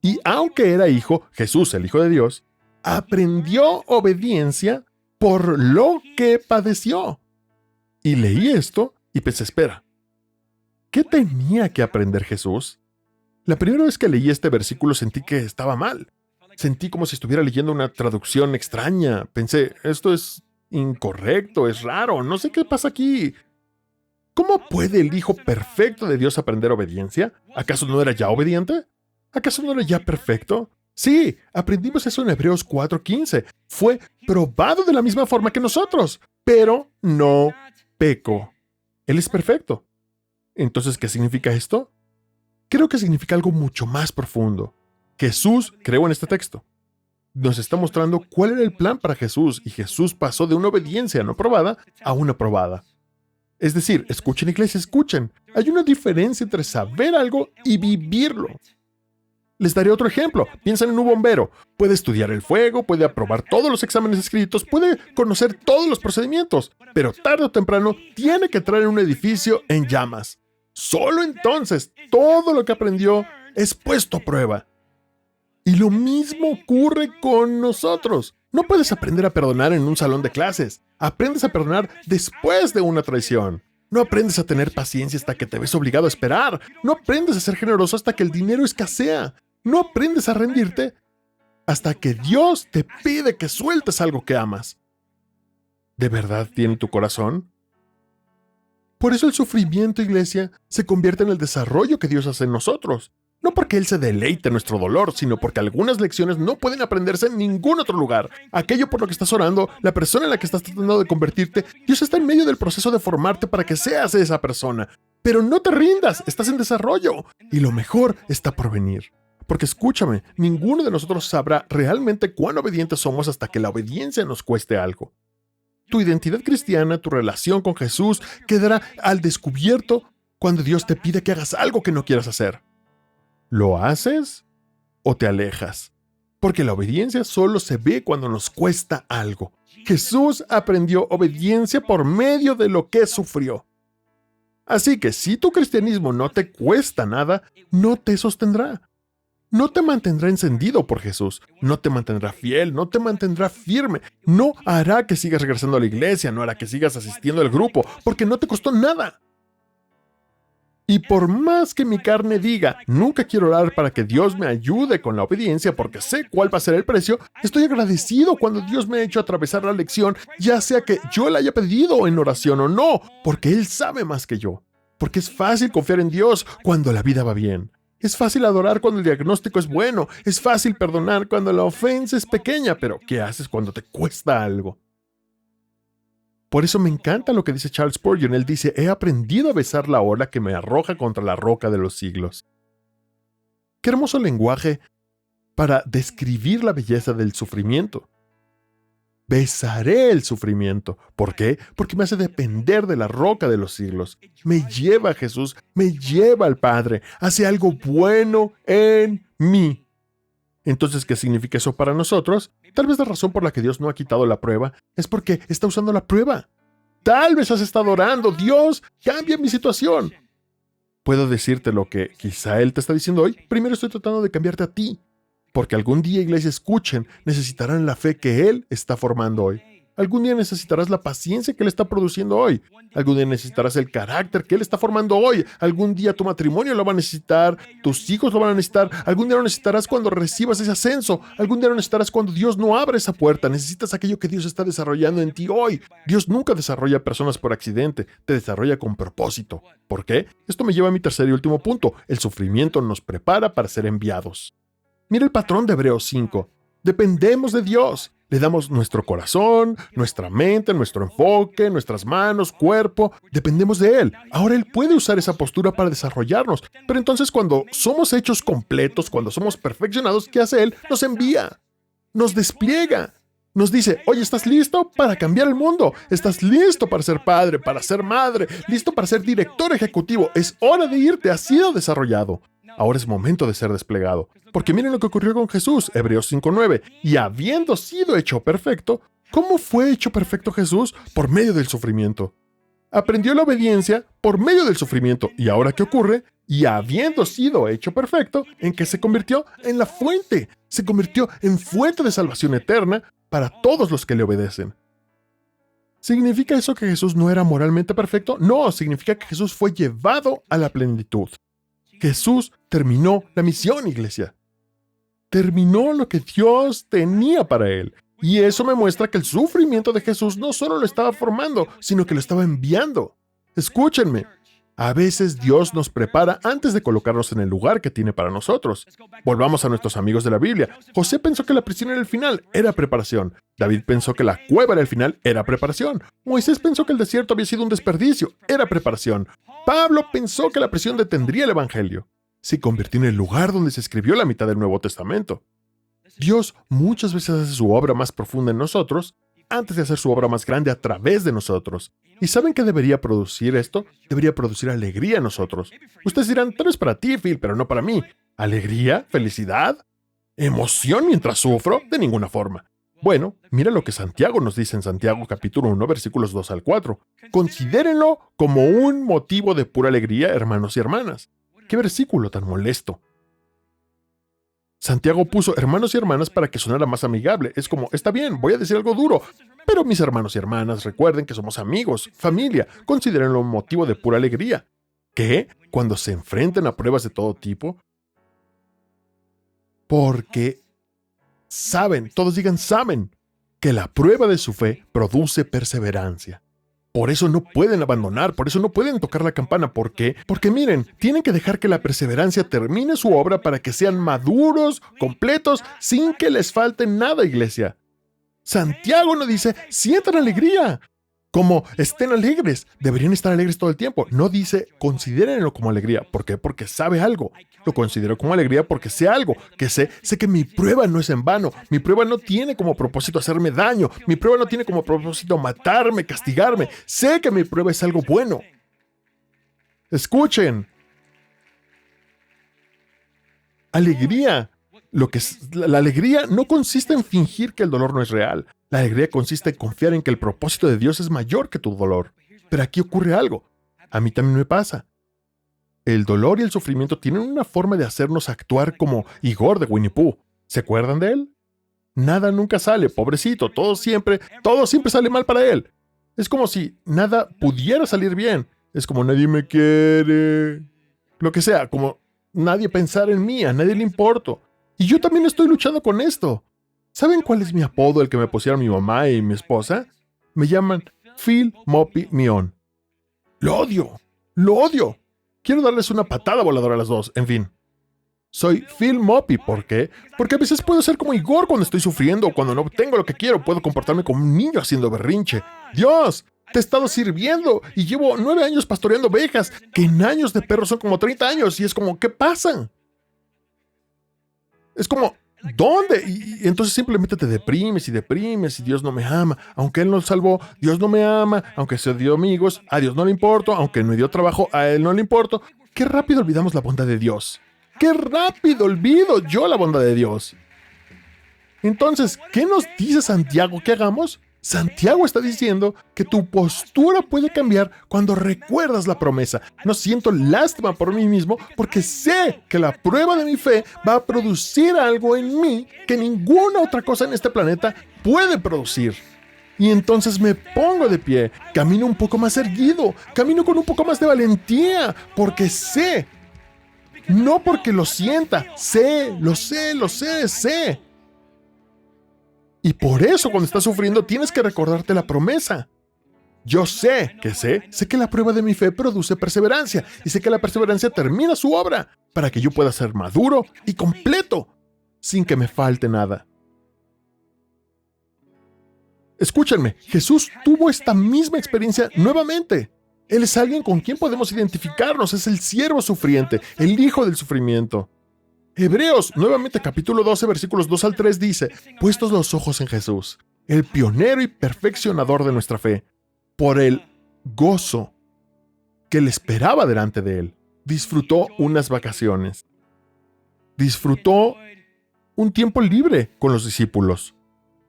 A: Y aunque era hijo, Jesús, el Hijo de Dios, aprendió obediencia por lo que padeció. Y leí esto y pensé, espera, ¿qué tenía que aprender Jesús? La primera vez que leí este versículo sentí que estaba mal. Sentí como si estuviera leyendo una traducción extraña. Pensé, esto es incorrecto, es raro, no sé qué pasa aquí. ¿Cómo puede el Hijo perfecto de Dios aprender obediencia? ¿Acaso no era ya obediente? ¿Acaso no era ya perfecto? Sí, aprendimos eso en Hebreos 4:15. Fue probado de la misma forma que nosotros, pero no pecó. Él es perfecto. Entonces, ¿qué significa esto? Creo que significa algo mucho más profundo. Jesús creó en este texto. Nos está mostrando cuál era el plan para Jesús, y Jesús pasó de una obediencia no probada a una probada. Es decir, escuchen, iglesia, escuchen. Hay una diferencia entre saber algo y vivirlo. Les daré otro ejemplo. Piensen en un bombero. Puede estudiar el fuego, puede aprobar todos los exámenes escritos, puede conocer todos los procedimientos, pero tarde o temprano tiene que entrar en un edificio en llamas. Solo entonces todo lo que aprendió es puesto a prueba. Y lo mismo ocurre con nosotros. No puedes aprender a perdonar en un salón de clases. Aprendes a perdonar después de una traición. No aprendes a tener paciencia hasta que te ves obligado a esperar. No aprendes a ser generoso hasta que el dinero escasea. No aprendes a rendirte hasta que Dios te pide que sueltes algo que amas. ¿De verdad tiene tu corazón? Por eso el sufrimiento, iglesia, se convierte en el desarrollo que Dios hace en nosotros. No porque Él se deleite en nuestro dolor, sino porque algunas lecciones no pueden aprenderse en ningún otro lugar. Aquello por lo que estás orando, la persona en la que estás tratando de convertirte, Dios está en medio del proceso de formarte para que seas esa persona. Pero no te rindas, estás en desarrollo y lo mejor está por venir. Porque escúchame, ninguno de nosotros sabrá realmente cuán obedientes somos hasta que la obediencia nos cueste algo. Tu identidad cristiana, tu relación con Jesús, quedará al descubierto cuando Dios te pide que hagas algo que no quieras hacer. ¿Lo haces o te alejas? Porque la obediencia solo se ve cuando nos cuesta algo. Jesús aprendió obediencia por medio de lo que sufrió. Así que si tu cristianismo no te cuesta nada, no te sostendrá. No te mantendrá encendido por Jesús, no te mantendrá fiel, no te mantendrá firme, no hará que sigas regresando a la iglesia, no hará que sigas asistiendo al grupo, porque no te costó nada. Y por más que mi carne diga, nunca quiero orar para que Dios me ayude con la obediencia porque sé cuál va a ser el precio, estoy agradecido cuando Dios me ha hecho atravesar la lección, ya sea que yo le haya pedido en oración o no, porque Él sabe más que yo. Porque es fácil confiar en Dios cuando la vida va bien. Es fácil adorar cuando el diagnóstico es bueno. Es fácil perdonar cuando la ofensa es pequeña, pero ¿qué haces cuando te cuesta algo? Por eso me encanta lo que dice Charles Spurgeon. Él dice, he aprendido a besar la ola que me arroja contra la roca de los siglos. Qué hermoso lenguaje para describir la belleza del sufrimiento. Besaré el sufrimiento. ¿Por qué? Porque me hace depender de la roca de los siglos. Me lleva a Jesús, me lleva al Padre, hace algo bueno en mí. Entonces, ¿qué significa eso para nosotros? Tal vez la razón por la que Dios no ha quitado la prueba es porque está usando la prueba. Tal vez has estado orando, Dios, cambia mi situación. Puedo decirte lo que quizá Él te está diciendo hoy. Primero estoy tratando de cambiarte a ti. Porque algún día, iglesia, escuchen, necesitarán la fe que Él está formando hoy. Algún día necesitarás la paciencia que Él está produciendo hoy. Algún día necesitarás el carácter que Él está formando hoy. Algún día tu matrimonio lo va a necesitar, tus hijos lo van a necesitar. Algún día lo necesitarás cuando recibas ese ascenso. Algún día lo necesitarás cuando Dios no abre esa puerta. Necesitas aquello que Dios está desarrollando en ti hoy. Dios nunca desarrolla personas por accidente, te desarrolla con propósito. ¿Por qué? Esto me lleva a mi tercer y último punto. El sufrimiento nos prepara para ser enviados. Mira el patrón de Hebreos 5. Dependemos de Dios. Le damos nuestro corazón, nuestra mente, nuestro enfoque, nuestras manos, cuerpo. Dependemos de Él. Ahora Él puede usar esa postura para desarrollarnos. Pero entonces cuando somos hechos completos, cuando somos perfeccionados, ¿qué hace Él? Nos envía. Nos despliega. Nos dice, oye, ¿estás listo para cambiar el mundo? ¿Estás listo para ser padre, para ser madre? ¿Listo para ser director ejecutivo? Es hora de irte, has sido desarrollado. Ahora es momento de ser desplegado. Porque miren lo que ocurrió con Jesús, Hebreos 5:9. Y habiendo sido hecho perfecto, ¿cómo fue hecho perfecto Jesús? Por medio del sufrimiento. Aprendió la obediencia por medio del sufrimiento. ¿Y ahora qué ocurre? Y habiendo sido hecho perfecto, ¿en qué se convirtió? En la fuente. Se convirtió en fuente de salvación eterna para todos los que le obedecen. ¿Significa eso que Jesús no era moralmente perfecto? No, significa que Jesús fue llevado a la plenitud. Jesús terminó la misión, iglesia. Terminó lo que Dios tenía para él. Y eso me muestra que el sufrimiento de Jesús no solo lo estaba formando, sino que lo estaba enviando. Escúchenme. A veces Dios nos prepara antes de colocarnos en el lugar que tiene para nosotros. Volvamos a nuestros amigos de la Biblia. José pensó que la prisión era el final, era preparación. David pensó que la cueva era el final, era preparación. Moisés pensó que el desierto había sido un desperdicio, era preparación. Pablo pensó que la prisión detendría el evangelio. Se convirtió en el lugar donde se escribió la mitad del Nuevo Testamento. Dios muchas veces hace su obra más profunda en nosotros antes de hacer su obra más grande a través de nosotros. ¿Y saben qué debería producir esto? Debería producir alegría en nosotros. Ustedes dirán, tal vez para ti, Phil, pero no para mí. ¿Alegría? ¿Felicidad? ¿Emoción mientras sufro? De ninguna forma. Bueno, mira lo que Santiago nos dice en Santiago capítulo 1, versículos 2 al 4. Considérenlo como un motivo de pura alegría, hermanos y hermanas. ¡Qué versículo tan molesto! Santiago puso hermanos y hermanas para que sonara más amigable. Es como, está bien, voy a decir algo duro, pero mis hermanos y hermanas, recuerden que somos amigos, familia, considérenlo un motivo de pura alegría. ¿Qué? Cuando se enfrenten a pruebas de todo tipo. Porque saben, todos digan saben, que la prueba de su fe produce perseverancia. Por eso no pueden abandonar, por eso no pueden tocar la campana. ¿Por qué? Porque miren, tienen que dejar que la perseverancia termine su obra para que sean maduros, completos, sin que les falte nada, iglesia. Santiago no dice, sientan alegría, como estén alegres, deberían estar alegres todo el tiempo. No dice, considérenlo como alegría. ¿Por qué? Porque sabe algo. Lo considero como alegría porque sé algo, que sé que mi prueba no es en vano. Mi prueba no tiene como propósito hacerme daño. Mi prueba no tiene como propósito matarme, castigarme. Sé que mi prueba es algo bueno. Escuchen. Alegría. La alegría no consiste en fingir que el dolor no es real. La alegría consiste en confiar en que el propósito de Dios es mayor que tu dolor. Pero aquí ocurre algo. A mí también me pasa. El dolor y el sufrimiento tienen una forma de hacernos actuar como Igor de Winnie Pooh. ¿Se acuerdan de él? Nada nunca sale, pobrecito, todo siempre sale mal para él. Es como si nada pudiera salir bien. Es como nadie me quiere. Lo que sea, como nadie pensar en mí, a nadie le importo. Y yo también estoy luchando con esto. ¿Saben cuál es mi apodo, el que me pusieron mi mamá y mi esposa? Me llaman Phil Moppy Mion. Lo odio. Lo odio. Quiero darles una patada voladora a las dos. En fin. Soy Phil Moppy. ¿Por qué? Porque a veces puedo ser como Igor cuando estoy sufriendo o cuando no obtengo lo que quiero. Puedo comportarme como un niño haciendo berrinche. ¡Dios! Te he estado sirviendo y llevo 9 años pastoreando ovejas, que en años de perro son como 30 años. Y es como, ¿qué pasa? Es como, ¿dónde? Y entonces simplemente te deprimes y Dios no me ama. Aunque Él nos salvó, Dios no me ama. Aunque se dio amigos, a Dios no le importo. Aunque me dio trabajo, a Él no le importo. ¡Qué rápido olvidamos la bondad de Dios! ¡Qué rápido olvido yo la bondad de Dios! Entonces, ¿qué nos dice Santiago que hagamos? Santiago está diciendo que tu postura puede cambiar cuando recuerdas la promesa. No siento lástima por mí mismo porque sé que la prueba de mi fe va a producir algo en mí que ninguna otra cosa en este planeta puede producir. Y entonces me pongo de pie, camino un poco más erguido, camino con un poco más de valentía, porque sé. No porque lo sienta, sé. Y por eso cuando estás sufriendo tienes que recordarte la promesa. Yo sé que la prueba de mi fe produce perseverancia y sé que la perseverancia termina su obra para que yo pueda ser maduro y completo sin que me falte nada. Escúchenme, Jesús tuvo esta misma experiencia nuevamente. Él es alguien con quien podemos identificarnos, es el siervo sufriente, el hijo del sufrimiento. Hebreos, nuevamente capítulo 12, versículos 2 al 3 dice, puestos los ojos en Jesús, el pionero y perfeccionador de nuestra fe, por el gozo que le esperaba delante de él, disfrutó unas vacaciones. Disfrutó un tiempo libre con los discípulos.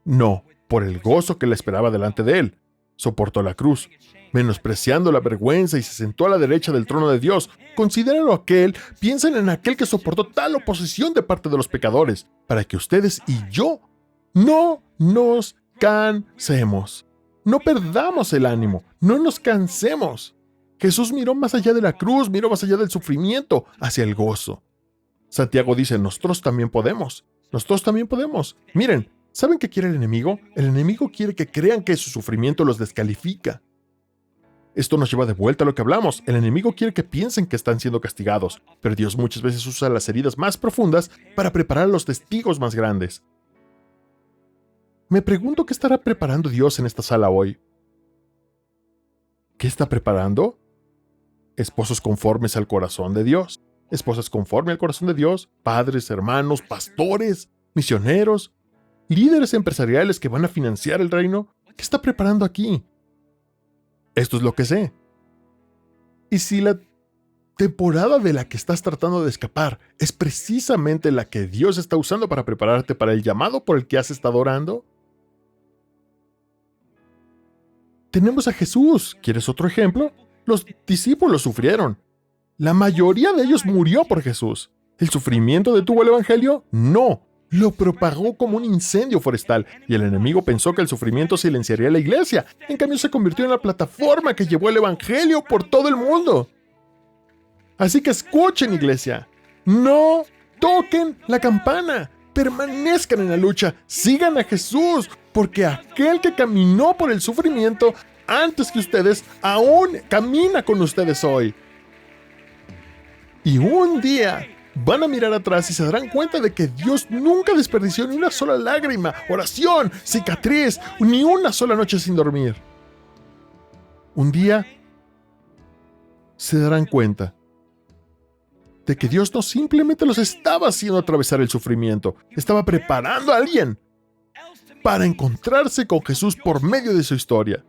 A: No, por el gozo que le esperaba delante de él, soportó la cruz, menospreciando la vergüenza y se sentó a la derecha del trono de Dios. Considérenlo aquel, piensen en aquel que soportó tal oposición de parte de los pecadores, para que ustedes y yo no nos cansemos. No perdamos el ánimo, no nos cansemos. Jesús miró más allá de la cruz, miró más allá del sufrimiento, hacia el gozo. Santiago dice, nosotros también podemos. Miren, ¿saben qué quiere el enemigo? El enemigo quiere que crean que su sufrimiento los descalifica. Esto nos lleva de vuelta a lo que hablamos. El enemigo quiere que piensen que están siendo castigados, pero Dios muchas veces usa las heridas más profundas para preparar a los testigos más grandes. Me pregunto qué estará preparando Dios en esta sala hoy. ¿Qué está preparando? Esposos conformes al corazón de Dios, esposas conforme al corazón de Dios, padres, hermanos, pastores, misioneros, líderes empresariales que van a financiar el reino. ¿Qué está preparando aquí? Esto es lo que sé. Y si la temporada de la que estás tratando de escapar es precisamente la que Dios está usando para prepararte para el llamado por el que has estado orando, tenemos a Jesús. ¿Quieres otro ejemplo? Los discípulos sufrieron. La mayoría de ellos murió por Jesús. ¿El sufrimiento detuvo el evangelio? No. Lo propagó como un incendio forestal y el enemigo pensó que el sufrimiento silenciaría la iglesia. En cambio, se convirtió en la plataforma que llevó el evangelio por todo el mundo. Así que escuchen, iglesia. No toquen la campana. Permanezcan en la lucha. Sigan a Jesús, porque aquel que caminó por el sufrimiento antes que ustedes, aún camina con ustedes hoy. Y un día van a mirar atrás y se darán cuenta de que Dios nunca desperdició ni una sola lágrima, oración, cicatriz, ni una sola noche sin dormir. Un día se darán cuenta de que Dios no simplemente los estaba haciendo atravesar el sufrimiento, estaba preparando a alguien para encontrarse con Jesús por medio de su historia.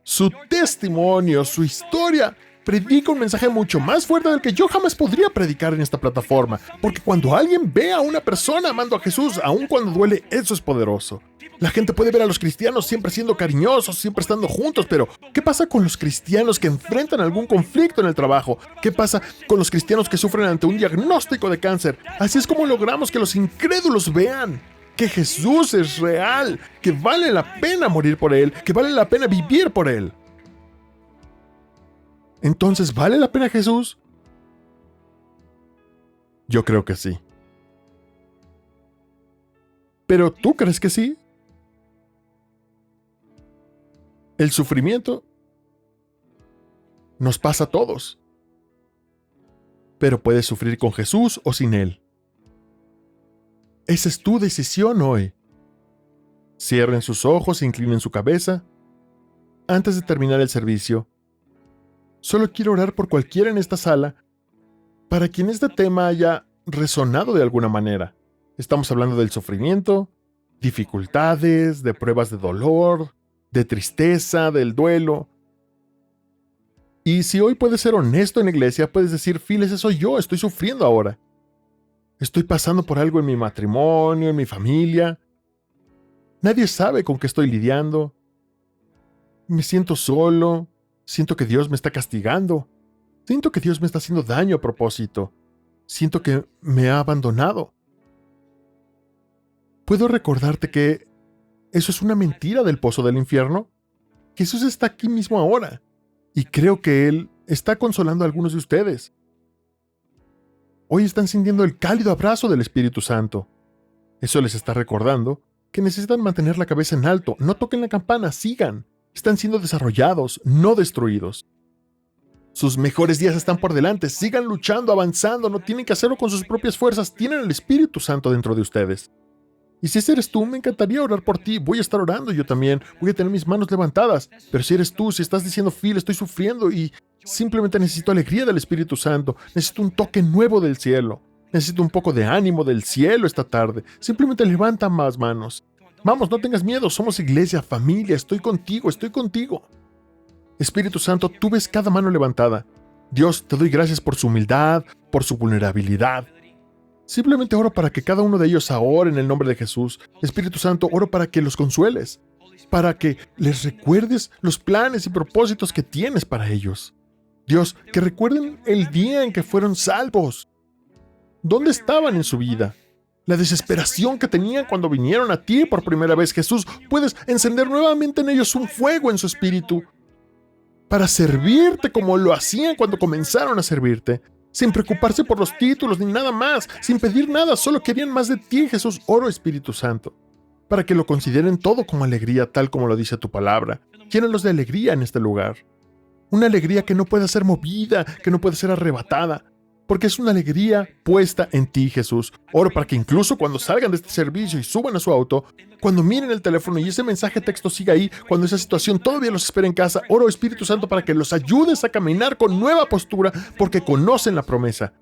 A: Su testimonio, su historia, predica un mensaje mucho más fuerte del que yo jamás podría predicar en esta plataforma, porque cuando alguien ve a una persona amando a Jesús, aun cuando duele, eso es poderoso. La gente puede ver a los cristianos siempre siendo cariñosos, siempre estando juntos, pero ¿qué pasa con los cristianos que enfrentan algún conflicto en el trabajo? ¿Qué pasa con los cristianos que sufren ante un diagnóstico de cáncer? Así es como logramos que los incrédulos vean que Jesús es real, que vale la pena morir por Él, que vale la pena vivir por Él. Entonces, ¿vale la pena Jesús? Yo creo que sí. ¿Pero tú crees que sí? El sufrimiento nos pasa a todos. Pero puedes sufrir con Jesús o sin Él. Esa es tu decisión hoy. Cierren sus ojos e inclinen su cabeza. Antes de terminar el servicio, solo quiero orar por cualquiera en esta sala para quien este tema haya resonado de alguna manera. Estamos hablando del sufrimiento, dificultades, de pruebas de dolor, de tristeza, del duelo. Y si hoy puedes ser honesto en la iglesia, puedes decir, Phil, ese soy yo, estoy sufriendo ahora. Estoy pasando por algo en mi matrimonio, en mi familia. Nadie sabe con qué estoy lidiando. Me siento solo. Siento que Dios me está castigando. Siento que Dios me está haciendo daño a propósito. Siento que me ha abandonado. ¿Puedo recordarte que eso es una mentira del pozo del infierno? Jesús está aquí mismo ahora. Y creo que Él está consolando a algunos de ustedes. Hoy están sintiendo el cálido abrazo del Espíritu Santo. Eso les está recordando que necesitan mantener la cabeza en alto. No toquen la campana, sigan. Están siendo desarrollados, no destruidos. Sus mejores días están por delante. Sigan luchando, avanzando. No tienen que hacerlo con sus propias fuerzas. Tienen el Espíritu Santo dentro de ustedes. Y si ese eres tú, me encantaría orar por ti. Voy a estar orando yo también. Voy a tener mis manos levantadas. Pero si eres tú, si estás diciendo, Phil, estoy sufriendo y simplemente necesito alegría del Espíritu Santo. Necesito un toque nuevo del cielo. Necesito un poco de ánimo del cielo esta tarde. Simplemente levanta más manos. Vamos, no tengas miedo. Somos iglesia, familia. Estoy contigo, estoy contigo. Espíritu Santo, tú ves cada mano levantada. Dios, te doy gracias por su humildad, por su vulnerabilidad. Simplemente oro para que cada uno de ellos ahora en el nombre de Jesús. Espíritu Santo, oro para que los consueles, para que les recuerdes los planes y propósitos que tienes para ellos. Dios, que recuerden el día en que fueron salvos. ¿Dónde estaban en su vida? La desesperación que tenían cuando vinieron a ti por primera vez. Jesús, puedes encender nuevamente en ellos un fuego en su espíritu para servirte como lo hacían cuando comenzaron a servirte. Sin preocuparse por los títulos ni nada más, sin pedir nada, solo querían más de ti, Jesús. Oro, Espíritu Santo, para que lo consideren todo como alegría, tal como lo dice tu palabra. Llénalos de alegría en este lugar. Una alegría que no pueda ser movida, que no pueda ser arrebatada, porque es una alegría puesta en ti, Jesús. Oro para que incluso cuando salgan de este servicio y suban a su auto, cuando miren el teléfono y ese mensaje de texto siga ahí, cuando esa situación todavía los espera en casa, oro, Espíritu Santo, para que los ayudes a caminar con nueva postura, porque conocen la promesa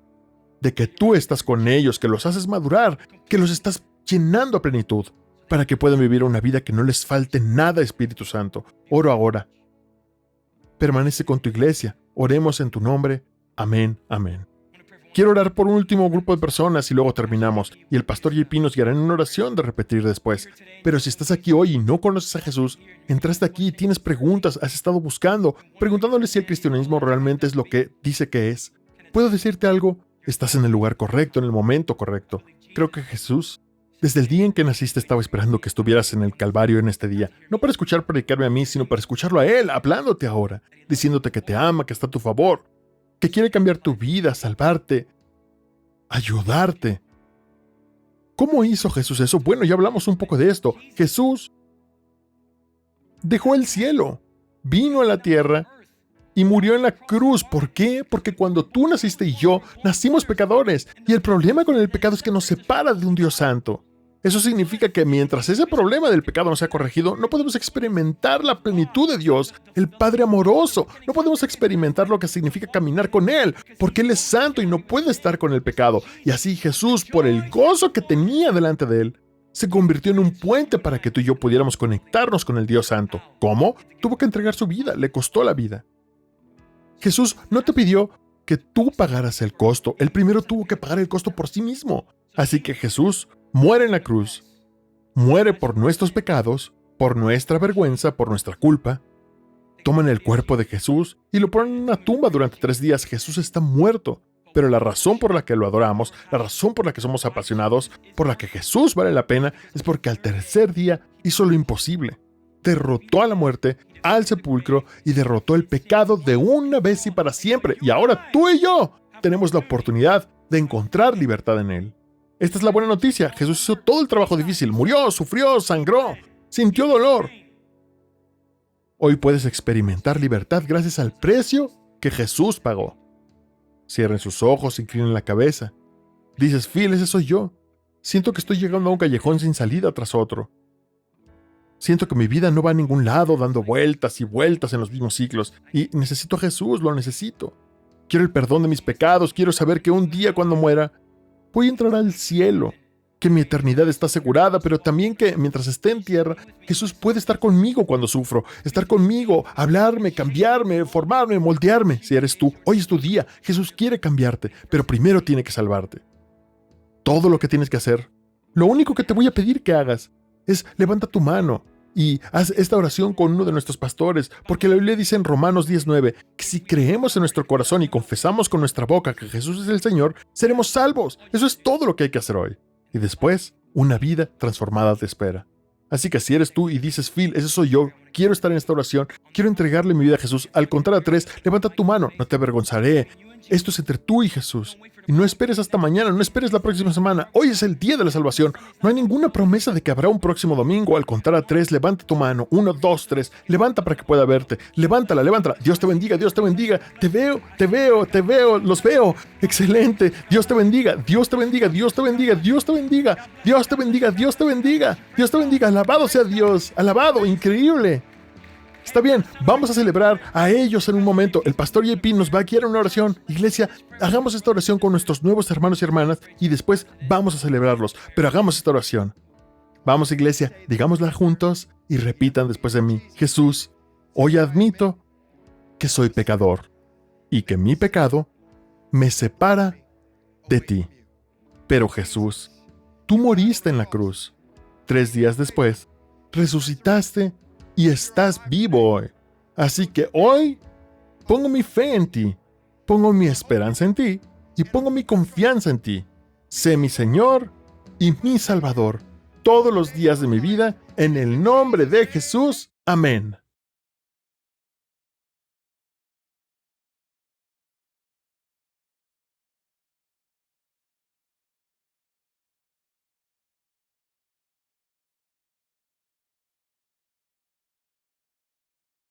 A: de que tú estás con ellos, que los haces madurar, que los estás llenando a plenitud, para que puedan vivir una vida que no les falte nada, Espíritu Santo. Oro ahora. Permanece con tu iglesia. Oremos en tu nombre. Amén, amén. Quiero orar por un último grupo de personas y luego terminamos, y el pastor JP nos guiará en una oración de repetir después. Pero si estás aquí hoy y no conoces a Jesús, entraste aquí y tienes preguntas, has estado buscando, preguntándole si el cristianismo realmente es lo que dice que es. ¿Puedo decirte algo? Estás en el lugar correcto, en el momento correcto. Creo que Jesús, desde el día en que naciste, estaba esperando que estuvieras en el Calvario en este día, no para escuchar predicarme a mí, sino para escucharlo a Él, hablándote ahora, diciéndote que te ama, que está a tu favor, que quiere cambiar tu vida, salvarte, ayudarte. ¿Cómo hizo Jesús eso? Bueno, ya hablamos un poco de esto. Jesús Dejó el cielo, vino a la tierra y murió en la cruz. ¿Por qué? Porque cuando tú naciste y yo nacimos pecadores. Y el problema con el pecado es que nos separa de un Dios santo. Eso significa que mientras ese problema del pecado no sea corregido, no podemos experimentar la plenitud de Dios, el Padre amoroso. No podemos experimentar lo que significa caminar con Él, porque Él es santo y no puede estar con el pecado. Y así Jesús, por el gozo que tenía delante de Él, se convirtió en un puente para que tú y yo pudiéramos conectarnos con el Dios santo. ¿Cómo? Tuvo que entregar su vida, le costó la vida. Jesús no te pidió que tú pagaras el costo. Él primero tuvo que pagar el costo por sí mismo. Así que Jesús muere en la cruz, muere por nuestros pecados, por nuestra vergüenza, por nuestra culpa. Toman el cuerpo de Jesús y lo ponen en una tumba durante 3 días. Jesús está muerto, pero la razón por la que lo adoramos, la razón por la que somos apasionados, por la que Jesús vale la pena, es porque al tercer día hizo lo imposible. Derrotó a la muerte, al sepulcro y derrotó el pecado de una vez y para siempre. Y ahora tú y yo tenemos la oportunidad de encontrar libertad en Él. Esta es la buena noticia. Jesús hizo todo el trabajo difícil. Murió, sufrió, sangró, sintió dolor. Hoy puedes experimentar libertad gracias al precio que Jesús pagó. Cierren sus ojos, inclinen la cabeza. Dices, Phil, ese soy yo. Siento que estoy llegando a un callejón sin salida tras otro. Siento que mi vida no va a ningún lado, dando vueltas y vueltas en los mismos ciclos. Y necesito a Jesús, lo necesito. Quiero el perdón de mis pecados, quiero saber que un día cuando muera, voy a entrar al cielo, que mi eternidad está asegurada, pero también que mientras esté en tierra, Jesús puede estar conmigo cuando sufro, estar conmigo, hablarme, cambiarme, formarme, moldearme. Si eres tú, hoy es tu día. Jesús quiere cambiarte, pero primero tiene que salvarte. Todo lo que tienes que hacer, lo único que te voy a pedir que hagas, es levanta tu mano y haz esta oración con uno de nuestros pastores, porque la Biblia dice en Romanos 10:9 que si creemos en nuestro corazón y confesamos con nuestra boca que Jesús es el Señor, seremos salvos. Eso es todo lo que hay que hacer hoy. Y después, una vida transformada te espera. Así que si eres tú y dices, Phil, ese soy yo, quiero estar en esta oración, quiero entregarle mi vida a Jesús, al contar a 3, levanta tu mano, no te avergonzaré. Esto es entre tú y Jesús. Y no esperes hasta mañana, no esperes la próxima semana. Hoy es el día de la salvación. No hay ninguna promesa de que habrá un próximo domingo. Al contar a 3, levanta tu mano. 1, 2, 3. Levanta para que pueda verte. Levántala, levántala. Dios te bendiga, Dios te bendiga. Te veo, te veo, te veo, los veo. Excelente. Dios te bendiga, Dios te bendiga, Dios te bendiga, Dios te bendiga. Dios te bendiga, Dios te bendiga. Dios te bendiga. Alabado sea Dios. Alabado, increíble. Está bien, vamos a celebrar a ellos en un momento. El pastor JP nos va a guiar en una oración. Iglesia, hagamos esta oración con nuestros nuevos hermanos y hermanas y después vamos a celebrarlos. Pero hagamos esta oración. Vamos, iglesia, digámosla juntos y repitan después de mí. Jesús, hoy admito que soy pecador y que mi pecado me separa de ti. Pero Jesús, tú moriste en la cruz. 3 días después, resucitaste y estás vivo hoy. Así que hoy pongo mi fe en ti, pongo mi esperanza en ti y pongo mi confianza en ti. Sé mi Señor y mi Salvador todos los días de mi vida, en el nombre de Jesús. Amén.